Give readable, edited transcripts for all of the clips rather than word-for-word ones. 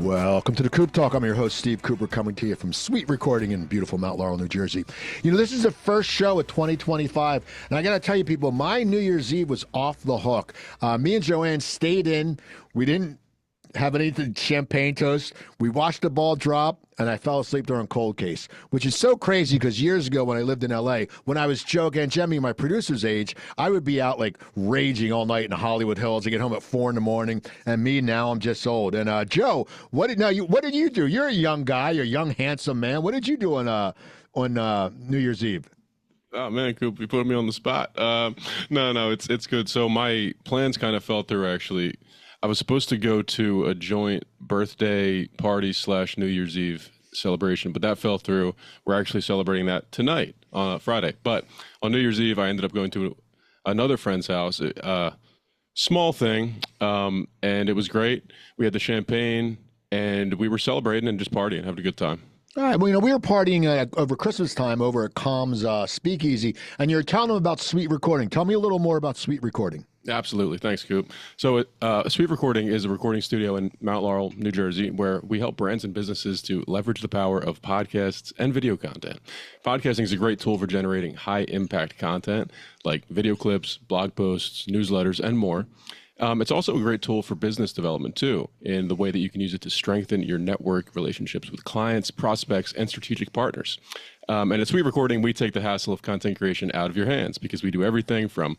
Welcome to the Coop Talk. I'm your host, Steve Cooper, coming to you from SuiteRecording in beautiful Mount Laurel, New Jersey. You know, this is the first show of 2025, and I got to tell you, people, my New Year's Eve was off the hook. Me and Joanne stayed in. We didn't have anything champagne toast. We watched the ball drop, and I fell asleep during cold case, which is so crazy because years ago when I lived in L.A., when I was Joe Gangemi, my producer's age, I would be out like raging all night in the Hollywood Hills. I get home at 4 in the morning, and me now I'm just old. And Joe, what did you do? You're a young guy, you're a young handsome man. What did you do on New Year's Eve? Oh man, Coop, you put me on the spot. No, it's good. So my plans kind of fell through actually. I was supposed to go to a joint birthday party / New Year's Eve celebration, but that fell through. We're actually celebrating that tonight on Friday. But on New Year's Eve, I ended up going to another friend's house, small thing, and it was great. We had the champagne, and we were celebrating and just partying, having a good time. All right. Well, we were partying over Christmas time over at Com's Speakeasy, and you're telling them about SuiteRecording. Tell me a little more about SuiteRecording. Absolutely. Thanks, Coop. So SuiteRecording is a recording studio in Mount Laurel, New Jersey, where we help brands and businesses to leverage the power of podcasts and video content. Podcasting is a great tool for generating high-impact content like video clips, blog posts, newsletters, and more. It's also a great tool for business development, too, in the way that you can use it to strengthen your network relationships with clients, prospects, and strategic partners. And at SuiteRecording, we take the hassle of content creation out of your hands because we do everything from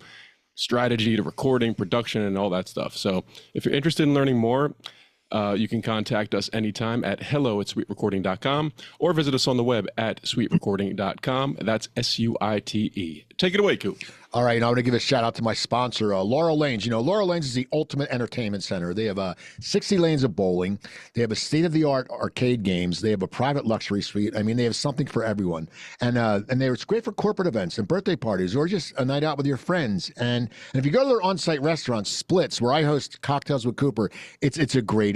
strategy to recording, production, and all that stuff. So if you're interested in learning more, you can contact us anytime at hello@suiterecording.com or visit us on the web at suiterecording.com. That's SUITE. Take it away, Coop. All right, and I want to give a shout out to my sponsor, Laurel Lanes. You know, Laurel Lanes is the ultimate entertainment center. They have 60 lanes of bowling. They have a state-of-the-art arcade games. They have a private luxury suite. I mean, they have something for everyone. And it's great for corporate events and birthday parties or just a night out with your friends. And if you go to their on-site restaurant, Splits, where I host Cocktails with Cooper, it's a great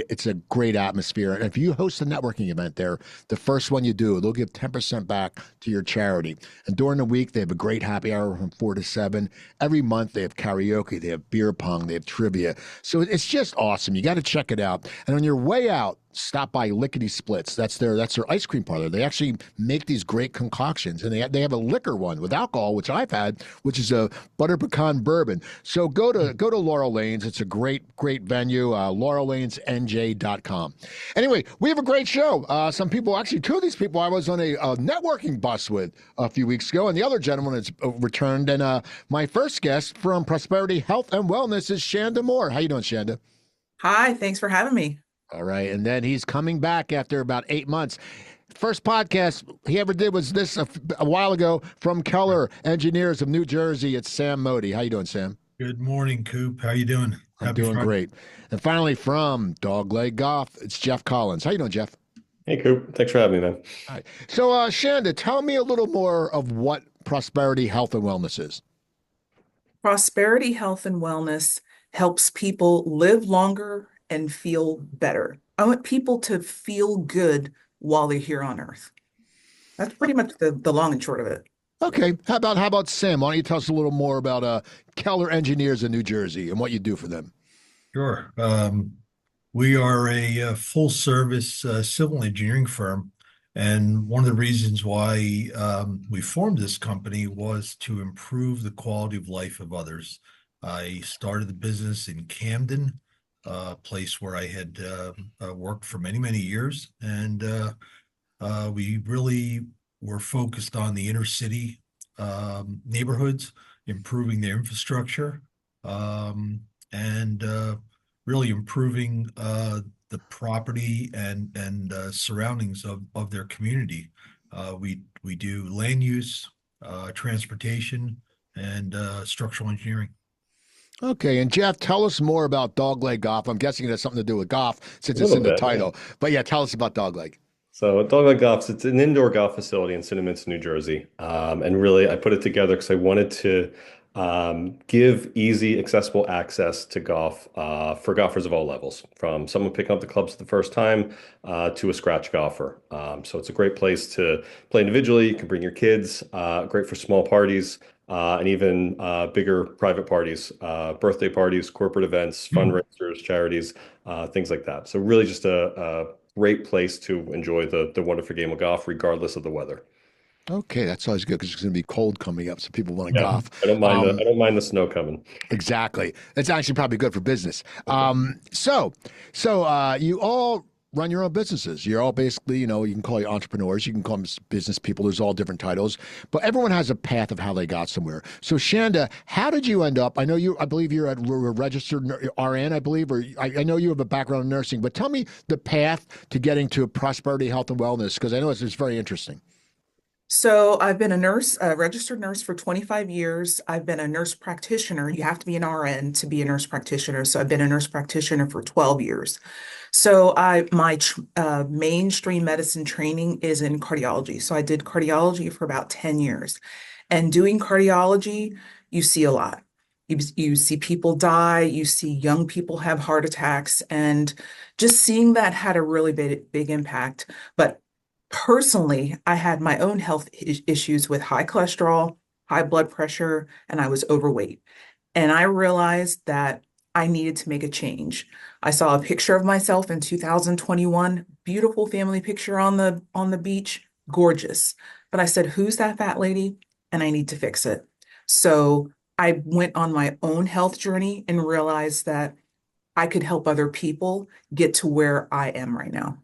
atmosphere. And if you host a networking event there, the first one you do, they'll give 10% back to your charity. And during the week, they have a great happy hour from 4 to 7. Every month they have karaoke, they have beer pong, they have trivia. So it's just awesome. You got to check it out. And on your way out, stop by Lickety Splits. That's their ice cream parlor. They actually make these great concoctions, and they have a liquor one with alcohol, which I've had, which is a butter pecan bourbon. So go to Laurel Lanes. It's a great venue. LaurelLanesNJ.com. Anyway, we have a great show. Some people, actually, two of these people I was on a networking bus with a few weeks ago, and the other gentleman has returned. And my first guest from Prosperity Health and Wellness is Shanda Moore. How you doing, Shanda? Hi, thanks for having me. All right. And then he's coming back after about 8 months. First podcast he ever did was this a while ago from Keller Engineers of New Jersey. It's Sam Mody. How you doing, Sam? Good morning, Coop. How you doing? I'm doing great. And finally from Dogleg Golf, it's Jeff Collins. How you doing, Jeff? Hey, Coop. Thanks for having me, man. All right. So, Shanda, tell me a little more of what Prosperity Health and Wellness is. Prosperity Health and Wellness helps people live longer and feel better. I want people to feel good while they're here on Earth. That's pretty much the long and short of it. Okay. How about Sam? Why don't you tell us a little more about Keller Engineers in New Jersey and what you do for them? Sure. We are a full-service civil engineering firm, and one of the reasons why we formed this company was to improve the quality of life of others. I started the business in Camden, a place where I had worked for many, many years. And we really were focused on the inner city neighborhoods, improving their infrastructure, and really improving the property and surroundings of their community. We do land use, transportation, and structural engineering. Okay, and Jeff, tell us more about Dogleg Golf. I'm guessing it has something to do with golf since it's in the title. Yeah. But yeah, tell us about Dogleg. So Dogleg Golf, it's an indoor golf facility in Cinnaminster, New Jersey. And really, I put it together because I wanted to give easy, accessible access to golf for golfers of all levels, from someone picking up the clubs for the first time to a scratch golfer. So it's a great place to play individually. You can bring your kids, great for small parties. and even bigger private parties, birthday parties, corporate events, fundraisers, charities, things like that. So really just a great place to enjoy the wonderful game of golf, regardless of the weather. Okay, that's always good because it's going to be cold coming up, so people want to Yeah, golf. I don't mind the snow coming. Exactly. It's actually probably good for business. So you all run your own businesses. You're all basically, you know, you can call you entrepreneurs, you can call them business people. There's all different titles, but everyone has a path of how they got somewhere. So Shanda, how did you end up? I know you. I believe you're a registered RN. I believe, or I know you have a background in nursing. But tell me the path to getting to prosperity, health, and wellness, because I know it's very interesting. So I've been a nurse, a registered nurse for 25 years. I've been a nurse practitioner. You have to be an RN to be a nurse practitioner. So I've been a nurse practitioner for 12 years. So my mainstream medicine training is in cardiology. So I did cardiology for about 10 years. And doing cardiology, you see a lot. You see people die, you see young people have heart attacks, and just seeing that had a really big impact. But personally, I had my own health issues with high cholesterol, high blood pressure, and I was overweight. And I realized that I needed to make a change. I saw a picture of myself in 2021, beautiful family picture on the beach, gorgeous. But I said, "Who's that fat lady?" And I need to fix it. So I went on my own health journey and realized that I could help other people get to where I am right now.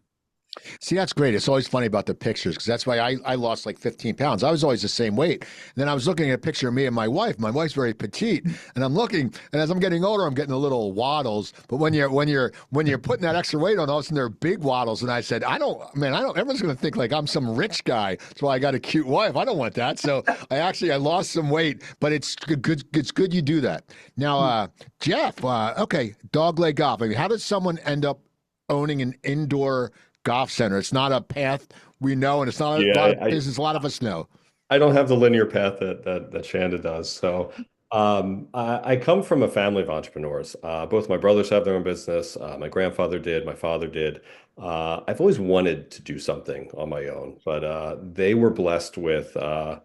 See, that's great. It's always funny about the pictures because that's why I lost like 15 pounds. I was always the same weight. And then I was looking at a picture of me and my wife. My wife's very petite, and I'm looking, and as I'm getting older, I'm getting a little waddles. But when you're putting that extra weight on, all of a sudden they're big waddles. And I said, I don't. Everyone's going to think like I'm some rich guy. That's why I got a cute wife. I don't want that. So I lost some weight, but it's good. It's good you do that. Now, Jeff. Okay, Dogleg Golf. I mean, how did someone end up owning an indoor golf center? It's not a path we know, and it's not a Yeah, lot of business a lot of us know. I don't have the linear path that Shanda does. So I come from a family of entrepreneurs. Both my brothers have their own business. My grandfather did, my father did. I've always wanted to do something on my own, but they were blessed with a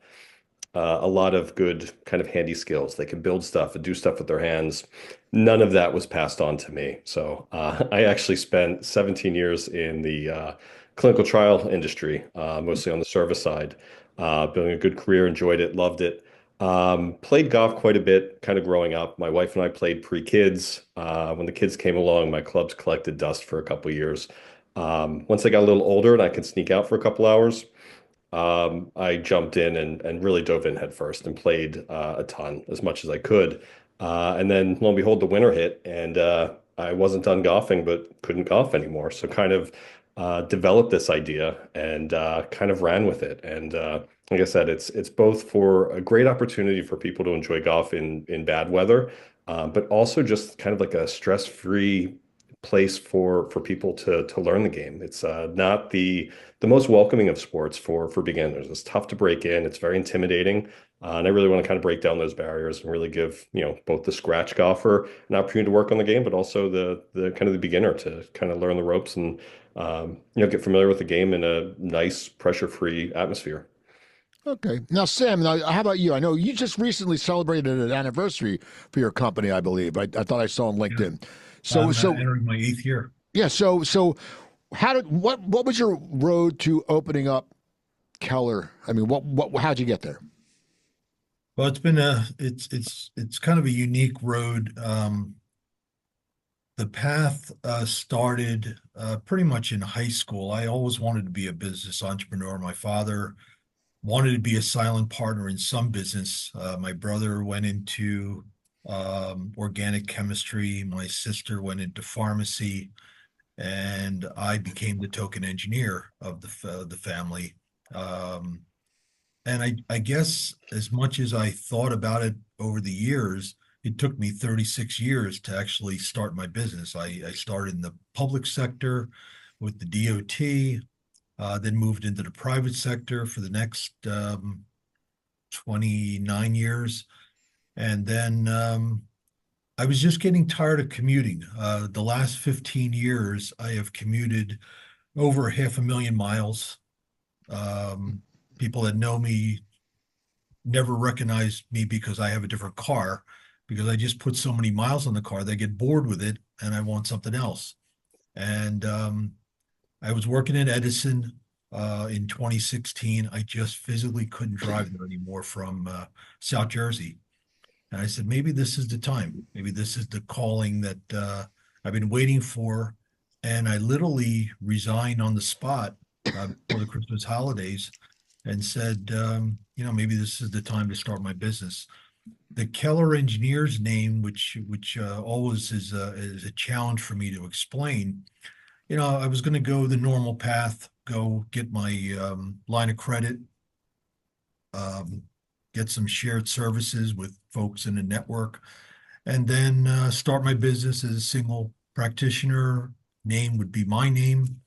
lot of good kind of handy skills. They can build stuff and do stuff with their hands. None of that was passed on to me. So I actually spent 17 years in the clinical trial industry, mostly on the service side, building a good career, enjoyed it, loved it. Played golf quite a bit, kind of growing up. My wife and I played pre-kids. When the kids came along, my clubs collected dust for a couple years. Once I got a little older and I could sneak out for a couple hours, I jumped in and really dove in head first and played a ton, as much as I could. And then lo and behold, the winter hit, and I wasn't done golfing, but couldn't golf anymore. So kind of developed this idea and kind of ran with it. And like I said, it's both for a great opportunity for people to enjoy golf in bad weather, but also just kind of like a stress-free place for people to learn the game. It's not the most welcoming of sports for beginners. It's tough to break in. It's very intimidating. And I really want to kind of break down those barriers and really give, both the scratch golfer an opportunity to work on the game, but also the kind of the beginner to kind of learn the ropes and, get familiar with the game in a nice pressure-free atmosphere. Okay. Now, Sam, how about you? I know you just recently celebrated an anniversary for your company, I believe. I thought I saw on Yeah. LinkedIn. So, I'm so entering my 8th year. yeah. So, what was your road to opening up Keller? I mean, how'd you get there? Well, it's kind of a unique road. The path started pretty much in high school. I always wanted to be a business entrepreneur. My father wanted to be a silent partner in some business. My brother went into organic chemistry. My sister went into pharmacy, and I became the token engineer of the family. Um, and I guess as much as I thought about it over the years, it took me 36 years to actually start my business. I started in the public sector with the DOT, then moved into the private sector for the next 29 years. And then I was just getting tired of commuting. The last 15 years, I have commuted over 500,000 miles. People that know me never recognize me because I have a different car, because I just put so many miles on the car, they get bored with it and I want something else. And I was working at Edison in 2016. I just physically couldn't drive there anymore from South Jersey. And I said, maybe this is the time. Maybe this is the calling that I've been waiting for. And I literally resigned on the spot before the Christmas holidays and said, maybe this is the time to start my business. The Keller Engineers name, which always is a challenge for me to explain. I was going to go the normal path, go get my line of credit, get some shared services with folks in the network, and then start my business as a single practitioner. Name would be my name,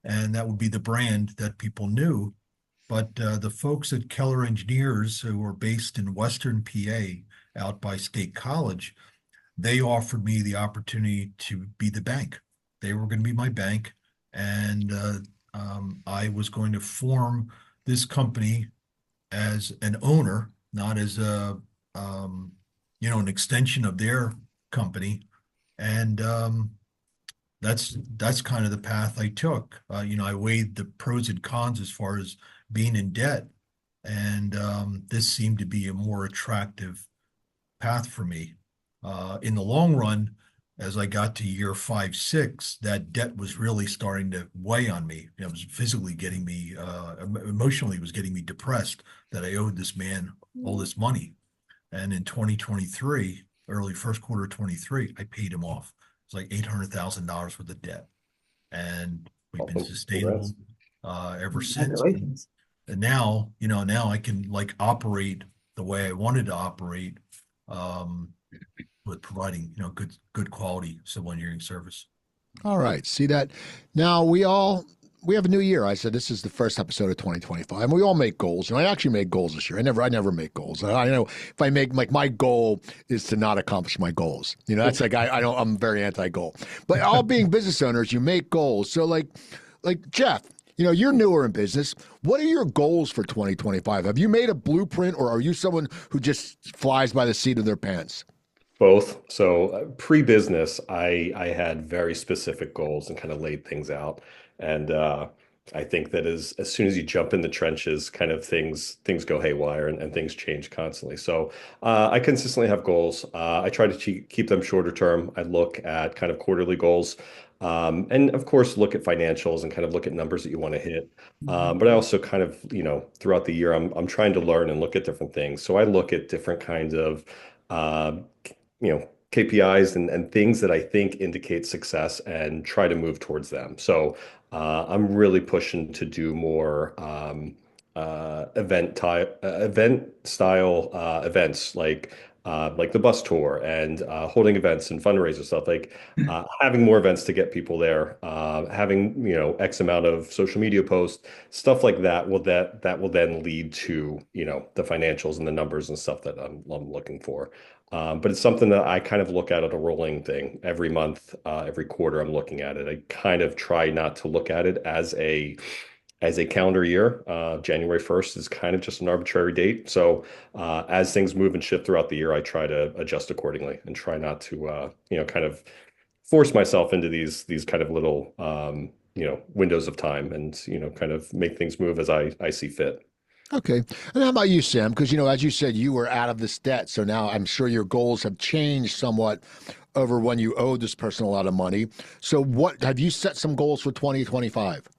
and that would be the brand that people knew. But the folks at Keller Engineers, who are based in Western PA, out by State College, they offered me the opportunity to be the bank. They were going to be my bank, and I was going to form this company as an owner, not as an extension of their company. And that's kind of the path I took. I weighed the pros and cons as far as being in debt, and this seemed to be a more attractive path for me. In the long run, as I got to year 5, 6, that debt was really starting to weigh on me. It was physically getting me, emotionally, it was getting me depressed that I owed this man all this money. And in 2023, early first quarter of 23, I paid him off. It's like $800,000 worth of debt. And we've been sustainable ever since. And now, now I can operate the way I wanted to operate, with providing, good quality civil engineering service. All right. See that? Now we have a new year. I said this is the first episode of 2025, and we all make goals. And I actually made goals this year. I never make goals. I know if I make my goal is to not accomplish my goals. That's like I'm very anti-goal. But all being business owners, you make goals. So like Jeff, you're newer in business. What are your goals for 2025? Have you made a blueprint, or are you someone who just flies by the seat of their pants? Both. So pre-business, I had very specific goals and kind of laid things out. And I think that as soon as you jump in the trenches, kind of things go haywire and things change constantly. So I consistently have goals. I try to keep them shorter term. I look at kind of quarterly goals. And of course, look at financials and kind of look at numbers that you want to hit. But I also kind of, throughout the year, I'm trying to learn and look at different things. So I look at different kinds of KPIs and things that I think indicate success and try to move towards them. So I'm really pushing to do more event style events like the bus tour and holding events and fundraiser stuff, having more events to get people there, having X amount of social media posts, stuff like that will then lead to the financials and the numbers and stuff that I'm looking for. But it's something that I kind of look at a rolling thing every month, every quarter. I'm looking at it. I kind of try not to look at it as a calendar year. January 1st is kind of just an arbitrary date. So as things move and shift throughout the year, I try to adjust accordingly and try not to kind of force myself into these kind of little windows of time and kind of make things move as I see fit. Okay. And how about you, Sam? Because, as you said, you were out of this debt. So now I'm sure your goals have changed somewhat over when you owed this person a lot of money. So what have you set some goals for 2025?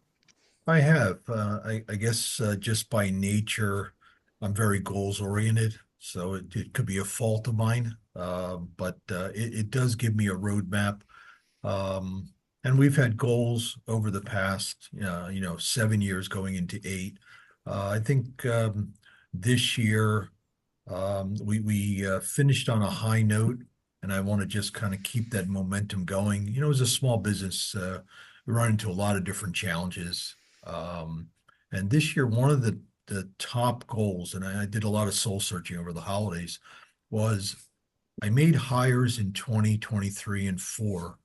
I have. I guess just by nature, I'm very goals oriented. So it could be a fault of mine, but it does give me a roadmap. And we've had goals over the past, 7 years going into 8. I think this year we finished on a high note, and I want to just kind of keep that momentum going. As a small business, we run into a lot of different challenges. And this year, one of the top goals, and I did a lot of soul searching over the holidays, was I made hires in 2023 and 4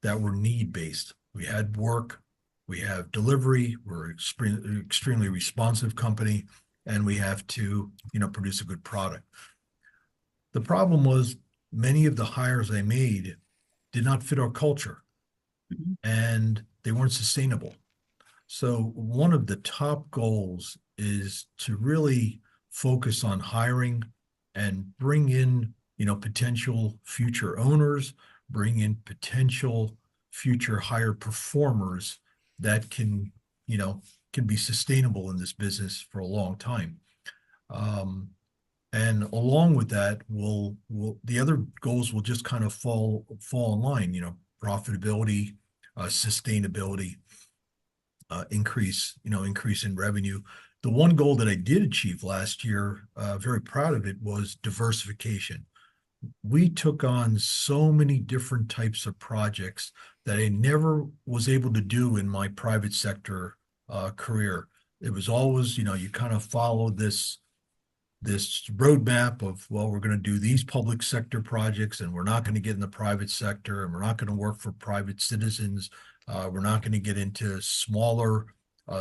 that were need-based. We had work, we have delivery, we're extremely responsive company, and we have to, produce a good product. The problem was many of the hires I made did not fit our culture, and they weren't sustainable. So one of the top goals is to really focus on hiring and bring in, potential future owners, bring in potential future higher performers that can be sustainable in this business for a long time. And along with that, the other goals will just kind of fall in line, profitability, sustainability, increase in revenue. The one goal that I did achieve last year, very proud of it, was diversification. We took on so many different types of projects that I never was able to do in my private sector career. It was always, you kind of follow this roadmap of, well, we're going to do these public sector projects, and we're not going to get in the private sector, and we're not going to work for private citizens. We're not going to get into smaller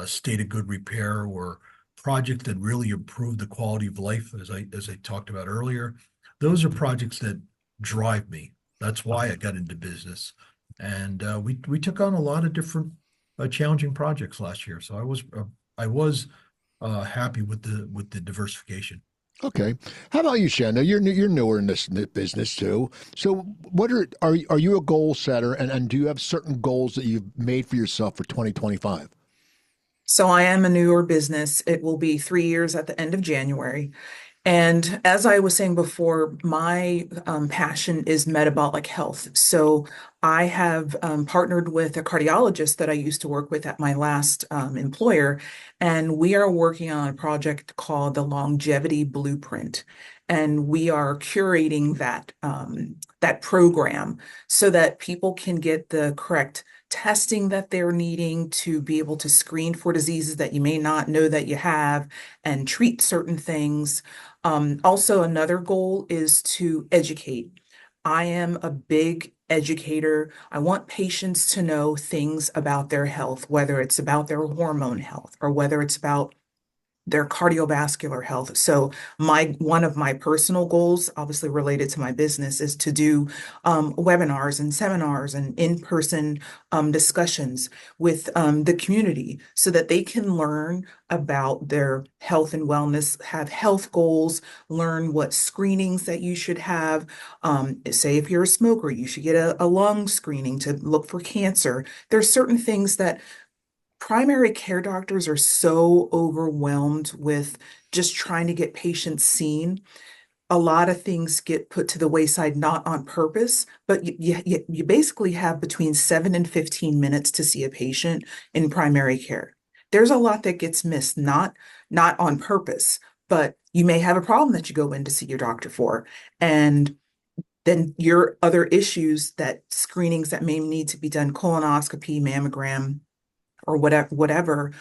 state of good repair or projects that really improve the quality of life, as I talked about earlier. Those are projects that drive me. That's why I got into business, and we took on a lot of different challenging projects last year. So I was happy with the diversification. Okay. How about you, Shanda? You're newer in this business too. So, what are you a goal setter, and do you have certain goals that you've made for yourself for 2025? So I am a newer business. It will be 3 years at the end of January. And as I was saying before, my passion is metabolic health. So I have partnered with a cardiologist that I used to work with at my last employer, and we are working on a project called the Longevity Blueprint. And we are curating that program so that people can get the correct testing that they're needing to be able to screen for diseases that you may not know that you have and treat certain things. Also, another goal is to educate. I am a big educator. I want patients to know things about their health, whether it's about their hormone health or whether it's about their cardiovascular health. So one of my personal goals, obviously related to my business, is to do webinars and seminars and in-person discussions with the community so that they can learn about their health and wellness, have health goals, learn what screenings that you should have. Say if you're a smoker, you should get a lung screening to look for cancer. There's certain things that primary care doctors are so overwhelmed with just trying to get patients seen. A lot of things get put to the wayside, not on purpose, but you basically have between 7 and 15 minutes to see a patient in primary care. There's a lot that gets missed, not on purpose, but you may have a problem that you go in to see your doctor for. And then your other issues, that screenings that may need to be done, colonoscopy, mammogram, or whatever,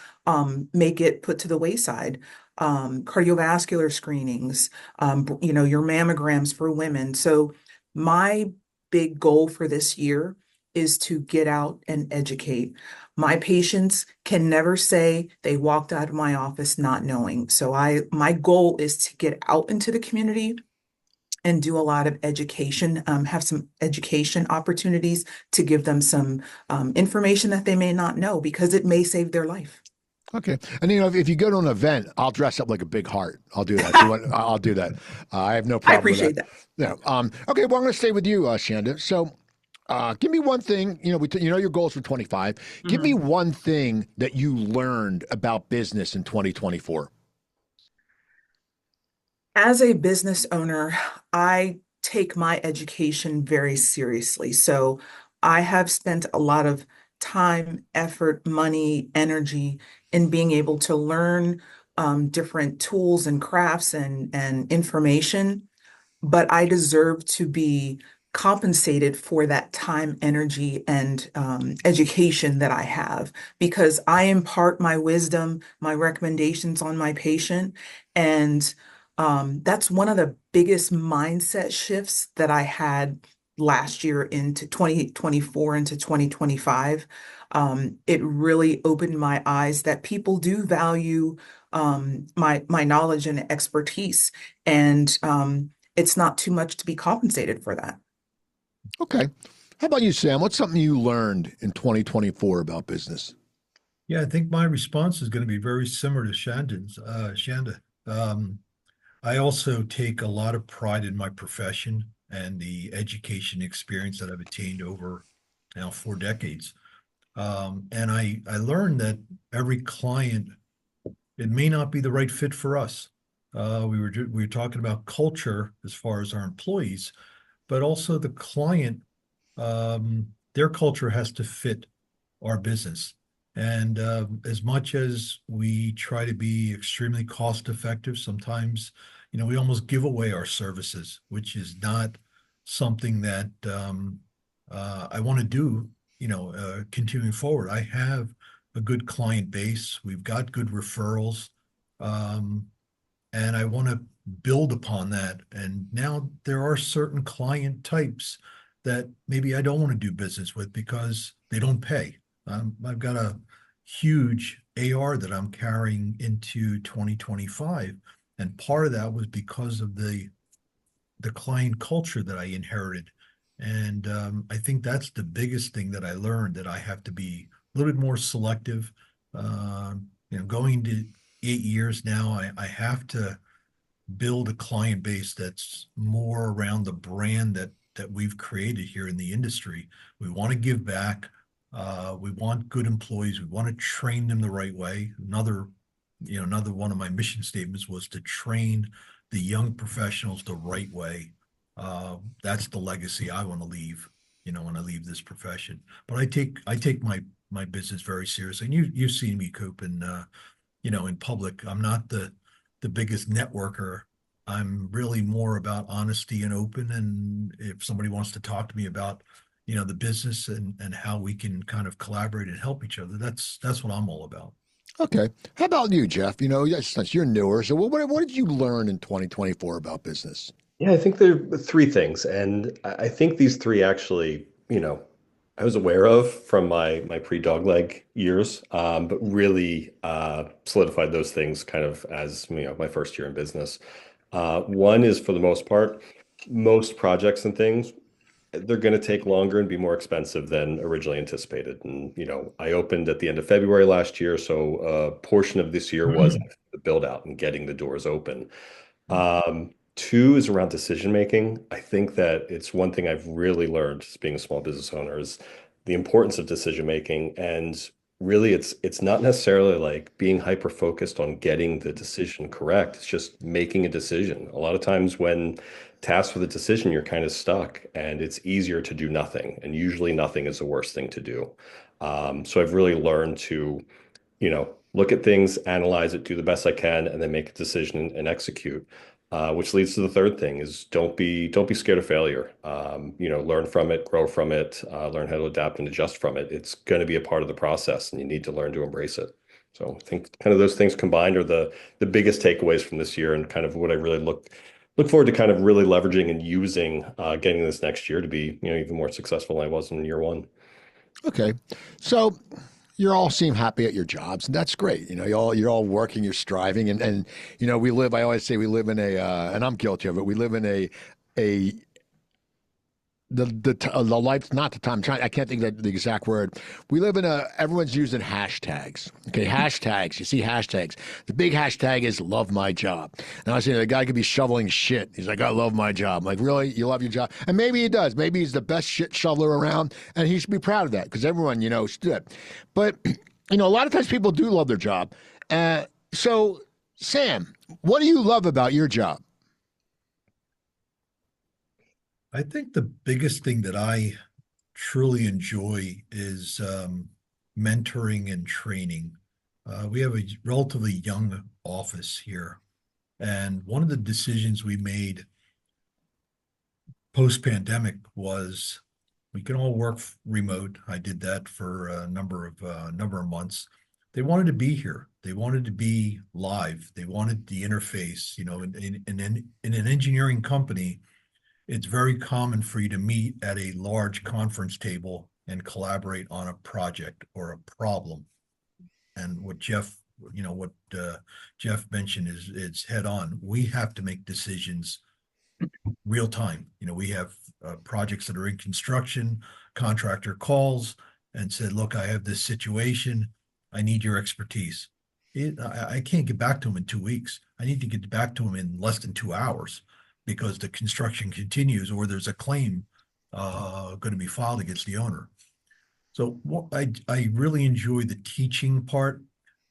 may get put to the wayside. Cardiovascular screenings, your mammograms for women. So my big goal for this year is to get out and educate. My patients can never say they walked out of my office not knowing. So my goal is to get out into the community and do a lot of education, have some education opportunities to give them some information that they may not know, because it may save their life. Okay. And if you go to an event, I'll dress up like a big heart. I'll do that. I'll do that. I have no problem. I appreciate that. Yeah. Okay. Well, I'm going to stay with you, Shanda. So, give me one thing. Your goals for 25. Mm-hmm. Give me one thing that you learned about business in 2024. As a business owner, I take my education very seriously. So I have spent a lot of time, effort, money, energy in being able to learn different tools and crafts and information, but I deserve to be compensated for that time, energy, and education that I have, because I impart my wisdom, my recommendations on my patient. And that's one of the biggest mindset shifts that I had last year into 2024 into 2025. It really opened my eyes that people do value my knowledge and expertise, and it's not too much to be compensated for that. Okay. How about you, Sam? What's something you learned in 2024 about business? Yeah, I think my response is going to be very similar to Shandon's. Shanda, I also take a lot of pride in my profession and the education experience that I've attained over now 4 decades. And I learned that every client, it may not be the right fit for us. We were talking about culture as far as our employees, but also the client, their culture has to fit our business. And as much as we try to be extremely cost effective, sometimes, we almost give away our services, which is not something that I want to do, continuing forward. I have a good client base. We've got good referrals. Um, and I want to build upon that. And now there are certain client types that maybe I don't want to do business with because they don't pay. I've got a huge AR that I'm carrying into 2025, and part of that was because of the client culture that I inherited. And I think that's the biggest thing that I learned, that I have to be a little bit more selective. Going to 8 years now, I have to build a client base that's more around the brand that we've created here in the industry. We want to give back. We want good employees. We want to train them the right way. Another one of my mission statements was to train the young professionals the right way. That's the legacy I want to leave, when I leave this profession. But I take my business very seriously. And you've seen me, Coop, and in public. I'm not the biggest networker. I'm really more about honesty and open. And if somebody wants to talk to me about, the business and how we can kind of collaborate and help each other, that's what I'm all about. Okay. How about you, Jeff? Since you're newer, so what did you learn in 2024 about business? Yeah, I think there are three things, and I think these three actually, I was aware of from my pre-Dogleg years, but really solidified those things kind of as my first year in business. One is, for the most part, most projects and things, they're going to take longer and be more expensive than originally anticipated. And I opened at the end of February last year, so a portion of this year was the build out and getting the doors open. Two is around decision making. I think that it's one thing I've really learned as being a small business owner is the importance of decision making. And really, it's not necessarily like being hyper focused on getting the decision correct. It's just making a decision. A lot of times when tasked with a decision, you're kind of stuck, and it's easier to do nothing. And usually, nothing is the worst thing to do. So I've really learned to, look at things, analyze it, do the best I can, and then make a decision and execute. Which leads to the third thing is don't be scared of failure. Learn from it, grow from it, learn how to adapt and adjust from it. It's going to be a part of the process, and you need to learn to embrace it. So I think kind of those things combined are the biggest takeaways from this year, and kind of what I really look forward to kind of really leveraging and using getting this next year to be even more successful than I was in year one. Okay. So you all seem happy at your jobs, and that's great. You're all working, you're striving, and we live. I always say we live in and I'm guilty of it. We live in a the life, not the time. I can't think of the exact word. We live in everyone's using hashtags. Okay, hashtags. You see hashtags. The big hashtag is love my job. And I was saying the guy could be shoveling shit. He's like, I love my job. I'm like, really? You love your job? And maybe he does. Maybe he's the best shit shoveler around, and he should be proud of that because everyone, stood. But a lot of times people do love their job. So, Sam, what do you love about your job? I think the biggest thing that I truly enjoy is mentoring and training. We have a relatively young office here, and one of the decisions we made post-pandemic was we can all work remote. I did that for a number of months. They wanted to be here. They wanted to be live. They wanted the interface. In an engineering company, it's very common for you to meet at a large conference table and collaborate on a project or a problem. And what Jeff what Jeff mentioned is head on. We have to make decisions real time. We have projects that are in construction, contractor calls and said, look, I have this situation. I need your expertise. I can't get back to him in 2 weeks. I need to get back to him in less than 2 hours because the construction continues or there's a claim going to be filed against the owner. So I really enjoy the teaching part,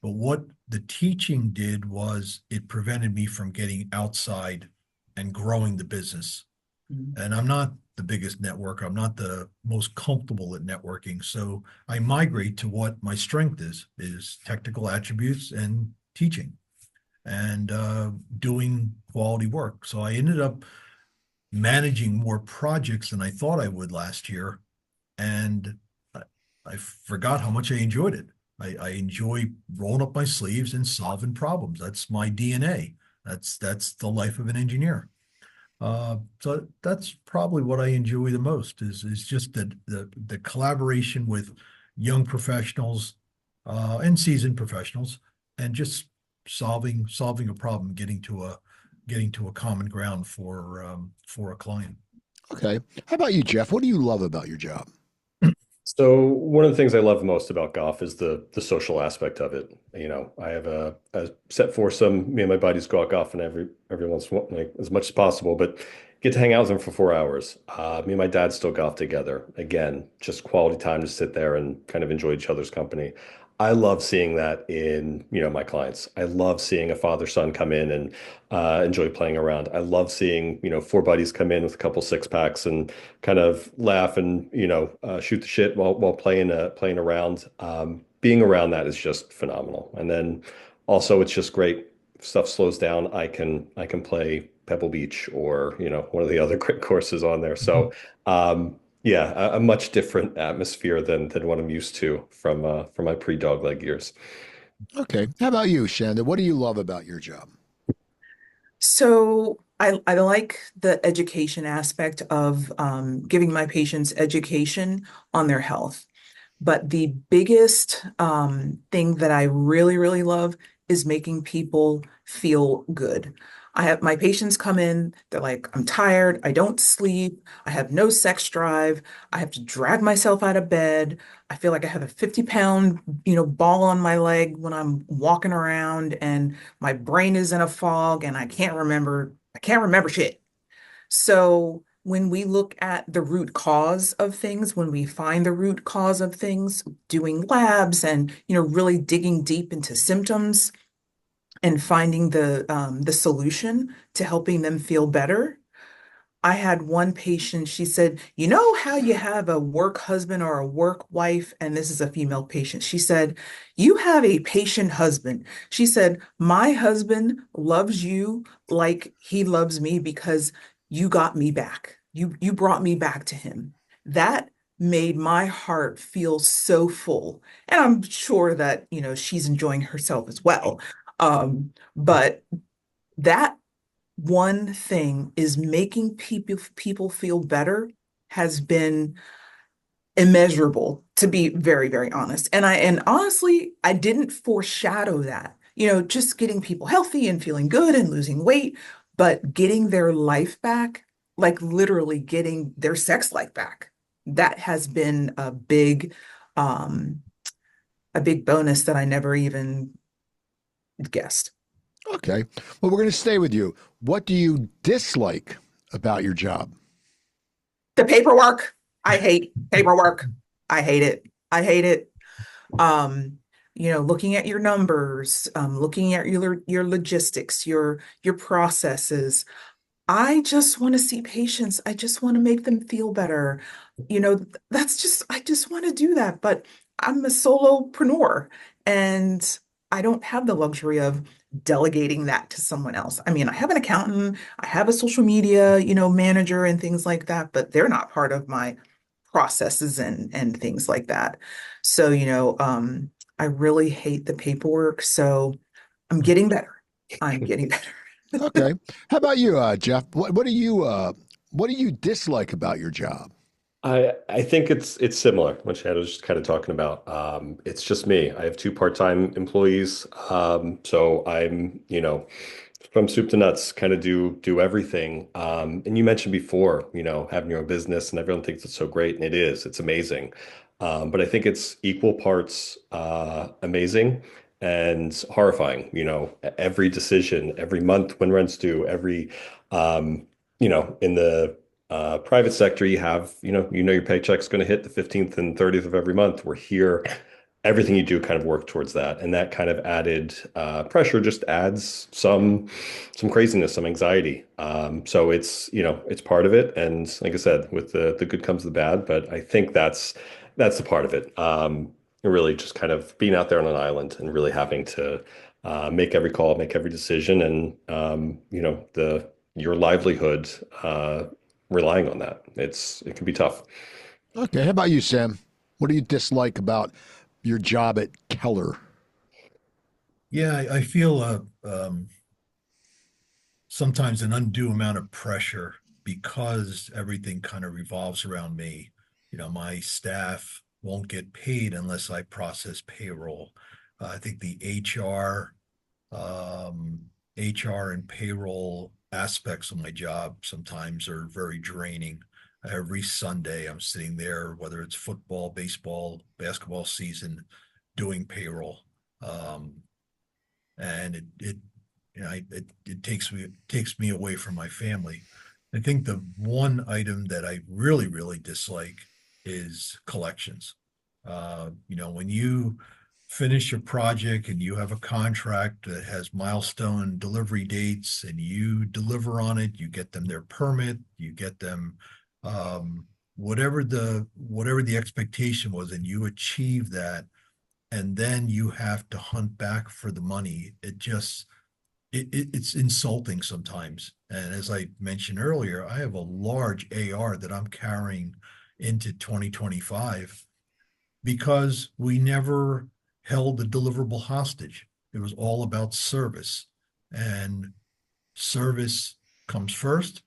but what the teaching did was it prevented me from getting outside and growing the business. Mhm. And I'm not the biggest networker. I'm not the most comfortable at networking. So I migrate to what my strength is technical attributes and teaching and doing quality work. So I ended up managing more projects than I thought I would last year. And I forgot how much I enjoyed it. I enjoy rolling up my sleeves and solving problems. That's my DNA. That's the life of an engineer. So that's probably what I enjoy the most is just the collaboration with young professionals and seasoned professionals, and just solving a problem, getting to a common ground for a client. Okay. How about you, Jeff? What do you love about your job? So one of the things I love most about golf is the social aspect of it. I have a set foursome. Me and my buddies go out golfing every once in a while, like, as much as possible, but get to hang out with them for 4 hours. Me and my dad still golf together. Again, just quality time to sit there and kind of enjoy each other's company. I love seeing that in, my clients. I love seeing a father-son come in and enjoy playing around. I love seeing, four buddies come in with a couple six packs and kind of laugh and, shoot the shit while playing around. Being around that is just phenomenal. And then also it's just great. If stuff slows down, I can play Pebble Beach or, one of the other great courses on there. So, yeah, a much different atmosphere than what I'm used to from my pre-Dogleg years. Okay. How about you, Shanda? What do you love about your job? So I like the education aspect of giving my patients education on their health. But the biggest thing that I really, really love is making people feel good. I have my patients come in, they're like, I'm tired, I don't sleep, I have no sex drive, I have to drag myself out of bed. I feel like I have a 50-pound, ball on my leg when I'm walking around, and my brain is in a fog and I can't remember shit. So when we look at the root cause of things, when we find the root cause of things, doing labs and, really digging deep into symptoms and finding the solution to helping them feel better. I had one patient, she said, you know how you have a work husband or a work wife, and this is a female patient. She said, you have a patient husband. She said, my husband loves you like he loves me because you got me back. You brought me back to him. That made my heart feel so full. And I'm sure that, she's enjoying herself as well. But that one thing is making people feel better has been immeasurable, to be very, very honest. And honestly, I didn't foreshadow that. Just getting people healthy and feeling good and losing weight, but getting their life back, like literally getting their sex life back. That has been um a big bonus that I never even guessed. Okay. Well, we're going to stay with you. What do you dislike about your job? The paperwork. I hate paperwork. I hate it. I hate it. Um, looking at your numbers, looking at your logistics, your processes. I just want to see patients. I just want to make them feel better. I just want to do that. But I'm a solopreneur and I don't have the luxury of delegating that to someone else. I mean, I have an accountant, I have a social media, manager and things like that, but they're not part of my processes and things like that. So, I really hate the paperwork. So I'm getting better. I'm getting better. Okay. How about you, Jeff? What do you dislike about your job? I think it's similar, what Shanda was just kind of talking about. It's just me. I have two part-time employees. So I'm, from soup to nuts, kind of do everything. And you mentioned before, having your own business and everyone thinks it's so great, and it is. It's amazing. But I think it's equal parts amazing and horrifying. Every decision, every month when rent's due, in the private sector, you have, your paycheck's going to hit the 15th and 30th of every month. We're here. Everything you do kind of work towards that. And that kind of added pressure just adds some craziness, some anxiety. So it's part of it. And like I said, with the good comes the bad, but I think that's the part of it. Really just kind of being out there on an island and really having to make every call, make every decision, and your livelihood relying on that. It can be tough. Okay, how about you, Sam? What do you dislike about your job at Keller? Yeah, I feel sometimes an undue amount of pressure because everything kind of revolves around me. My staff won't get paid unless I process payroll. I think the HR and payroll aspects of my job sometimes are very draining. Every Sunday, I'm sitting there, whether it's football, baseball, basketball season, doing payroll. And it takes me away from my family. I think the one item that I really, really dislike is collections. When you finish a project and you have a contract that has milestone delivery dates and you deliver on it, you get them their permit, you get them whatever the expectation was, and you achieve that, and then you have to hunt back for the money. It's insulting sometimes. And as I mentioned earlier, I have a large AR that I'm carrying into 2025 because we never held the deliverable hostage. It was all about service, and service comes first,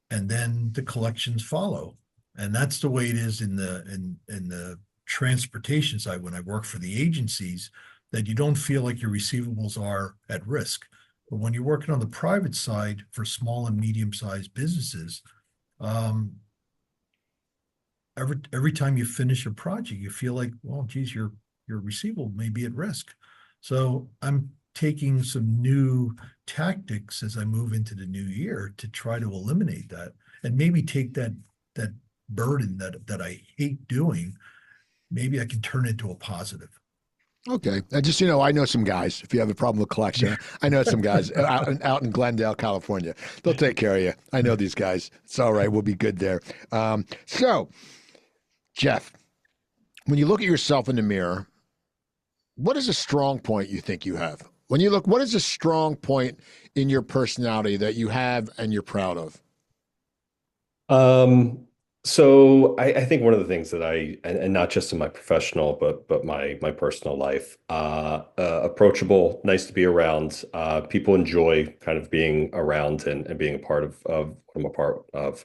and then the collections follow. And that's the way it is in the transportation side when I work for the agencies, that you don't feel like your receivables are at risk. But when you're working on the private side for small and medium-sized businesses, um, every time you finish a project, you feel like, well, geez, your receivable may be at risk. So I'm taking some new tactics as I move into the new year to try to eliminate that and maybe take that burden that I hate doing. Maybe I can turn it into a positive. Okay, and just I know some guys. If you have a problem with collection, I know some guys out in Glendale, California. They'll take care of you. I know these guys. It's all right. We'll be good there. So, Jeff, when you look at yourself in the mirror, what is a strong point you think you have? When you look, what is a strong point in your personality that you have and you're proud of? So I think one of the things that and not just in my professional, but my personal life, approachable, nice to be around. People enjoy kind of being around and being a part of what I'm a part of.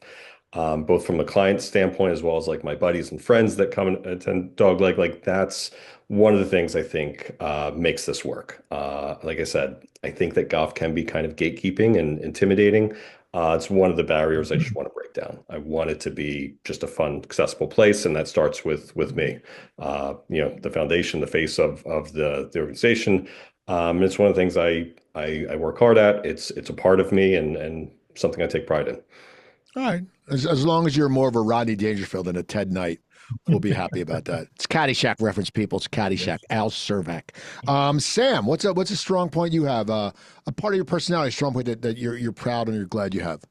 Both from a client standpoint as well as like my buddies and friends that come and attend Dogleg. Like that's one of the things I think makes this work. Like I said, I think that golf can be kind of gatekeeping and intimidating. It's one of the barriers I just want to break down. I want it to be just a fun, accessible place, and that starts with me. The foundation, the face of the organization. It's one of the things I work hard at. It's a part of me and something I take pride in. All right. As long as you're more of a Rodney Dangerfield than a Ted Knight, we'll be happy about that. It's Caddyshack reference, people. It's Caddyshack. Yes. Al Servak. Sam, what's a strong point you have? A part of your personality, a strong point that you're proud and you're glad you have.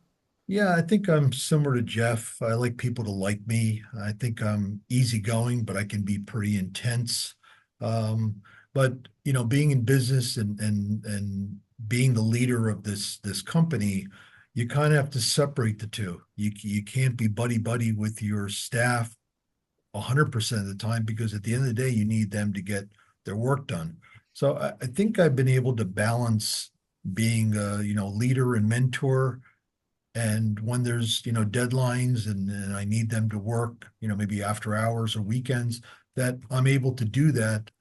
Yeah, I think I'm similar to Jeff. I like people to like me. I think I'm easygoing, but I can be pretty intense. But being in business and being the leader of this company, you kind of have to separate the two. You can't be buddy buddy with your staff 100% of the time, because at the end of the day, you need them to get their work done. So I think I've been able to balance being a leader and mentor And when there's, deadlines and I need them to work, maybe after hours or weekends, that I'm able to do that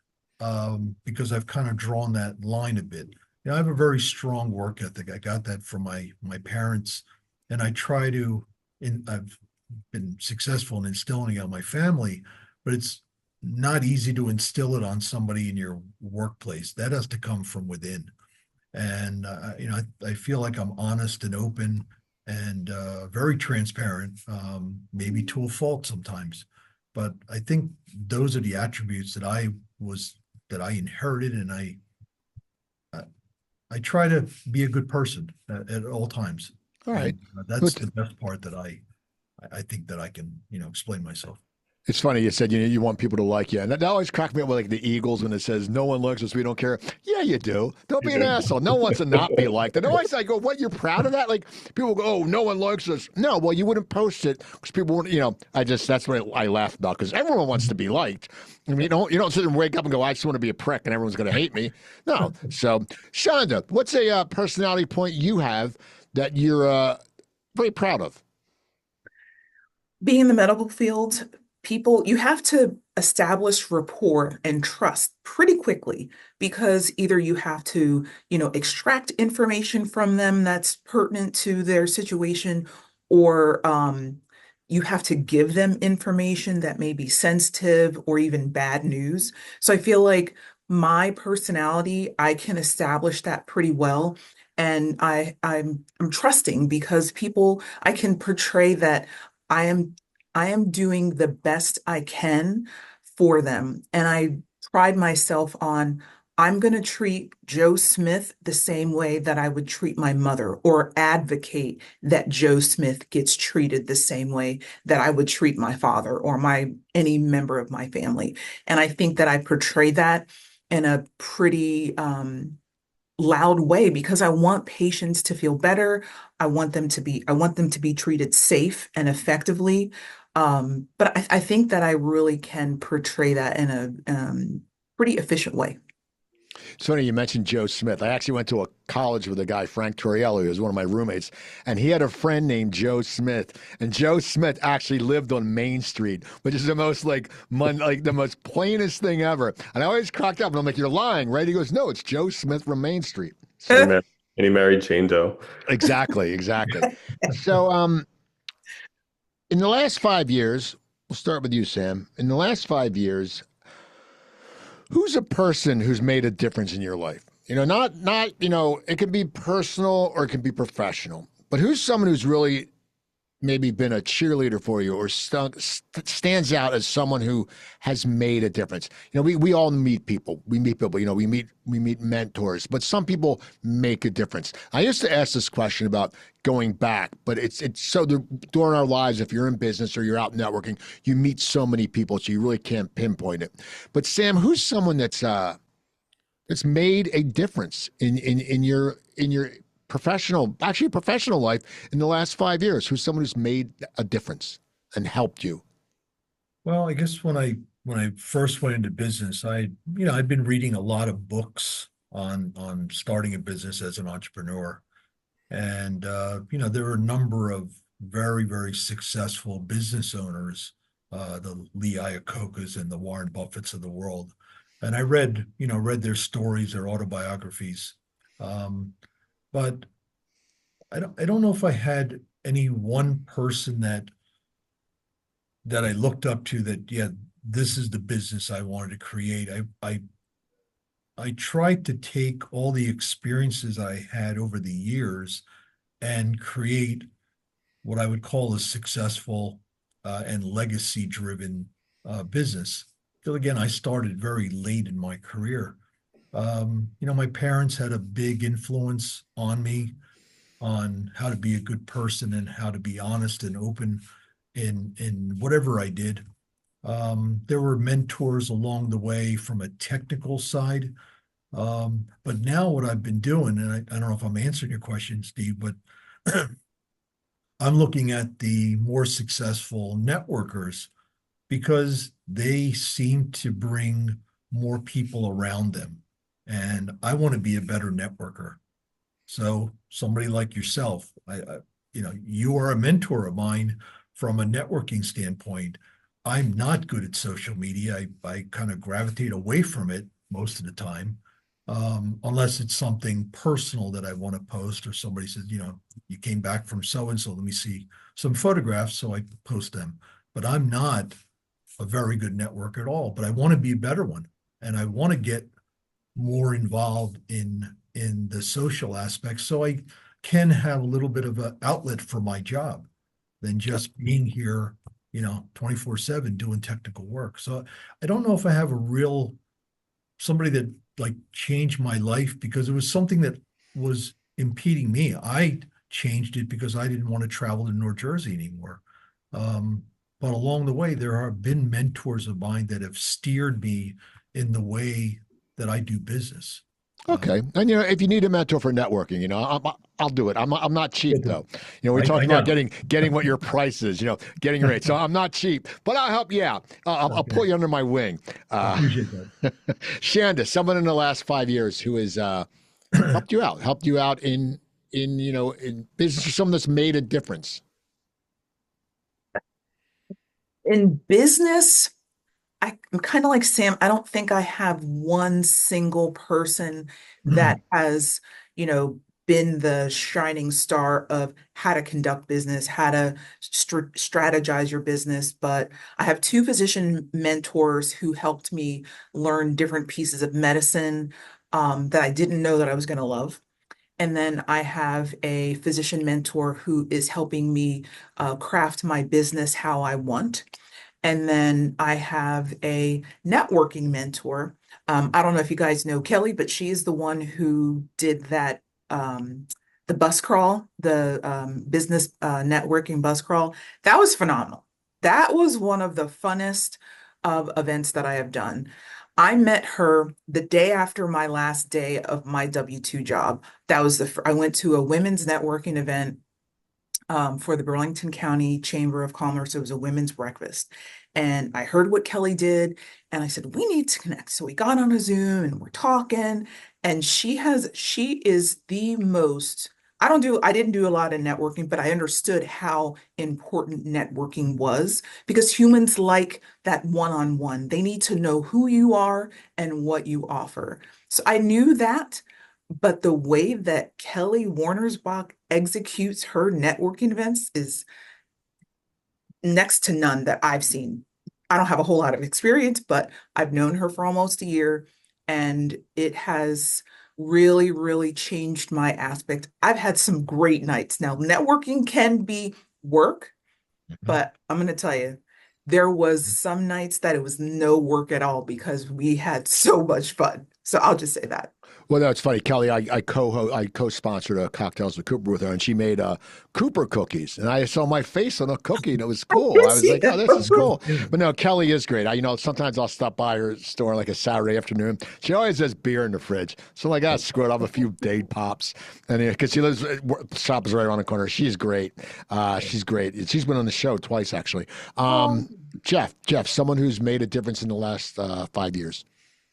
because I've kind of drawn that line a bit. I have a very strong work ethic. I got that from my parents, and I try to. I've been successful in instilling it on my family, but it's not easy to instill it on somebody in your workplace. That has to come from within. And I feel like I'm honest and open and very transparent, maybe to a fault sometimes. But I think those are the attributes that I inherited, and I try to be a good person at all times. All right. And that's the best part that I think that I can, explain myself. It's funny you said you want people to like you, and that always cracked me up with like the Eagles when it says no one likes us, we don't care. Yeah, you do. Don't be an asshole. No one wants to not be liked. And always I go, what? You're proud of that? Like people go, oh, no one likes us. No, well, you wouldn't post it because people wouldn't. That's what I laugh about because everyone wants to be liked. I mean, you don't sit and wake up and go, I just want to be a prick and everyone's going to hate me. No. So, Shanda, what's a personality point you have that you're very proud of? Being in the medical field, you have to establish rapport and trust pretty quickly because either you have to, extract information from them that's pertinent to their situation, or you have to give them information that may be sensitive or even bad news. So I feel like my personality, I can establish that pretty well. And I'm trusting because I can portray that I am I am doing the best I can for them. And I pride myself on I'm going to treat Joe Smith the same way that I would treat my mother, or advocate that Joe Smith gets treated the same way that I would treat my father or any member of my family. And I think that I portray that in a pretty loud way because I want patients to feel better. I want them to be treated safe and effectively. But I think that I really can portray that in a pretty efficient way. It's funny you mentioned Joe Smith. I actually went to a college with a guy, Frank Torriello, who was one of my roommates, and he had a friend named Joe Smith. And Joe Smith actually lived on Main Street, which is the most the most plainest thing ever. And I always cracked up, and I'm like, "You're lying, right?" He goes, "No, it's Joe Smith from Main Street." So, And he married Jane Doe. exactly. So, in the last 5 years, we'll start with you, Sam. In the last 5 years, who's a person who's made a difference in your life? Not it can be personal or it can be professional, but who's someone who's really maybe been a cheerleader for you or stands out as someone who has made a difference? We all meet people. We meet people, we meet mentors, but some people make a difference. I used to ask this question about going back, but it's so during our lives, if you're in business or you're out networking, you meet so many people, so you really can't pinpoint it. But Sam, who's someone that's made a difference in your professional life in the last 5 years? Who's someone who's made a difference and helped you? Well, I guess when I first went into business, I'd been reading a lot of books on starting a business as an entrepreneur. And there were a number of very, very successful business owners, the Lee Iacocca's and the Warren Buffett's of the world. And I read their stories, their autobiographies. But I don't know if I had any one person that I looked up to that, yeah, this is the business I wanted to create. I tried to take all the experiences I had over the years and create what I would call a successful and legacy-driven business. So again, I started very late in my career. My parents had a big influence on me on how to be a good person and how to be honest and open in whatever I did. There were mentors along the way from a technical side. But now what I've been doing, and I don't know if I'm answering your question, Steve, but I'm looking at the more successful networkers because they seem to bring more people around them. And I want to be a better networker. So somebody like yourself, you are a mentor of mine from a networking standpoint. I'm not good at social media. I kind of gravitate away from it most of the time, unless it's something personal that I want to post, or somebody says, you came back from so-and-so, let me see some photographs, so I post them. But I'm not a very good networker at all, but I want to be a better one. And I want to get more involved in the social aspects, so I can have a little bit of an outlet for my job than just being here, 24/7 doing technical work. So I don't know if I have somebody that like changed my life, because it was something that was impeding me. I changed it because I didn't want to travel to New Jersey anymore. But along the way, there have been mentors of mine that have steered me in the way that I do business. Okay, and if you need a mentor for networking, I'll do it. I'm not cheap though. We talked about getting what your price is. Getting your rate. So I'm not cheap, but I'll help you out. I'll put you under my wing. I appreciate that. Shanda, someone in the last 5 years who has helped you out in business, or someone that's made a difference. In business, I'm kind of like Sam. I don't think I have one single person that has, been the shining star of how to conduct business, how to strategize your business. But I have two physician mentors who helped me learn different pieces of medicine that I didn't know that I was going to love. And then I have a physician mentor who is helping me craft my business how I want. And then I have a networking mentor. I don't know if you guys know Kelly, but she is the one who did that, the bus crawl, the business networking bus crawl. That was phenomenal. That was one of the funnest of events that I have done. I met her the day after my last day of my W-2 job. I went to a women's networking event for the Burlington County Chamber of Commerce. It was a women's breakfast. And I heard what Kelly did, and I said, we need to connect. So we got on a Zoom and we're talking, and she is the most, I didn't do a lot of networking, but I understood how important networking was, because humans like that one-on-one. They need to know who you are and what you offer. So I knew that. But the way that Kelly Warnersbach executes her networking events is next to none that I've seen. I don't have a whole lot of experience, but I've known her for almost a year, and it has really, really changed my aspect. I've had some great nights. Now, networking can be work, but I'm going to tell you, there was some nights that it was no work at all because we had so much fun. So I'll just say that. Well, that's funny, Kelly. I co-sponsored a Cocktails with Cooper with her, and she made Cooper cookies, and I saw my face on a cookie, and it was cool. I was like, "Oh, this is cool." But no, Kelly is great. Sometimes I'll stop by her store like a Saturday afternoon. She always has beer in the fridge, so I'm like, screw it. I'll have a few date pops, and because she lives, shop is right around the corner. She's great. She's great. She's been on the show twice actually. Jeff, someone who's made a difference in the last 5 years.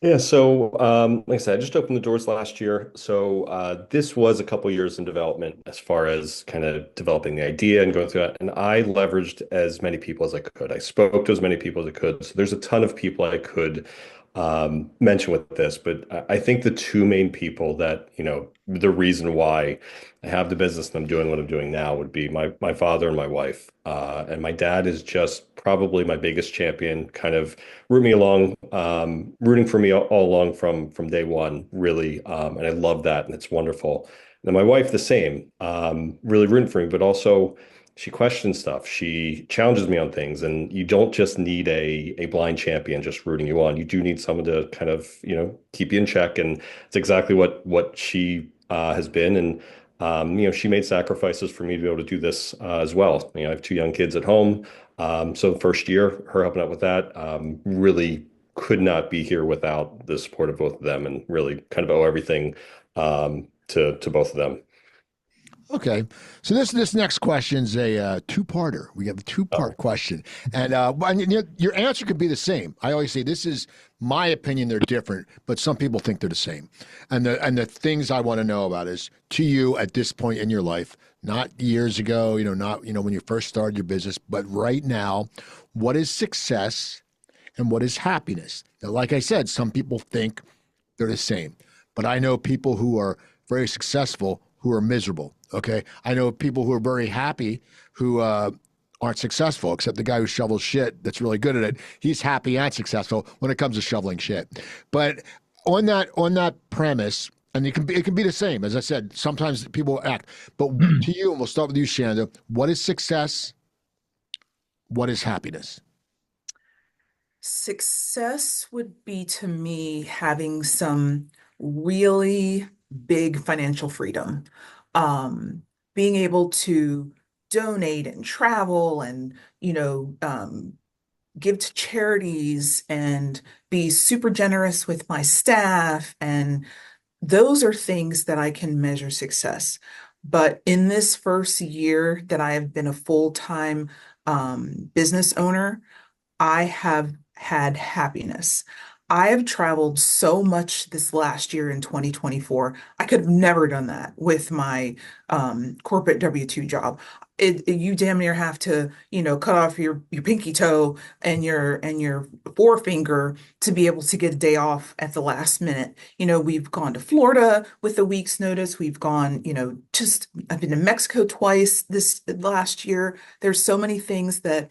Yeah, so like I said, I just opened the doors last year. So this was a couple years in development as far as kind of developing the idea and going through that. And I leveraged as many people as I could. I spoke to as many people as I could. So there's a ton of people I could mention with this, but I think the two main people that, the reason why I have the business and I'm doing what I'm doing now would be my father and my wife. And my dad is just probably my biggest champion, kind of rooting for me all along from day one, really. And I love that, and it's wonderful. And then my wife, the same, really rooting for me, but also she questions stuff. She challenges me on things, and you don't just need a blind champion just rooting you on. You do need someone to kind of, keep you in check. And it's exactly what she has been. And she made sacrifices for me to be able to do this as well. I have two young kids at home. So the first year, her helping out with that, really could not be here without the support of both of them, and really kind of owe everything to both of them. Okay, so this next question's a two-parter. We have a two-part question, and your answer could be the same. I always say this is my opinion; they're different, but some people think they're the same. And the things I want to know about is to you at this point in your life, not years ago, not when you first started your business, but right now, what is success and what is happiness? Now, like I said, some people think they're the same, but I know people who are very successful who are miserable. Okay. I know people who are very happy who aren't successful, except the guy who shovels shit that's really good at it. He's happy and successful when it comes to shoveling shit. But on that premise, and it can be the same. As I said, sometimes people act. But to you, and we'll start with you, Shanda, what is success? What is happiness? Success would be to me having some really big financial freedom. Being able to donate and travel and, give to charities and be super generous with my staff. And those are things that I can measure success. But in this first year that I have been a full-time business owner, I have had happiness. I have traveled so much this last year in 2024. I could have never done that with my corporate W-2 job. You damn near have to, cut off your pinky toe and your forefinger to be able to get a day off at the last minute. We've gone to Florida with a week's notice. We've gone, I've been to Mexico twice this last year. There's so many things that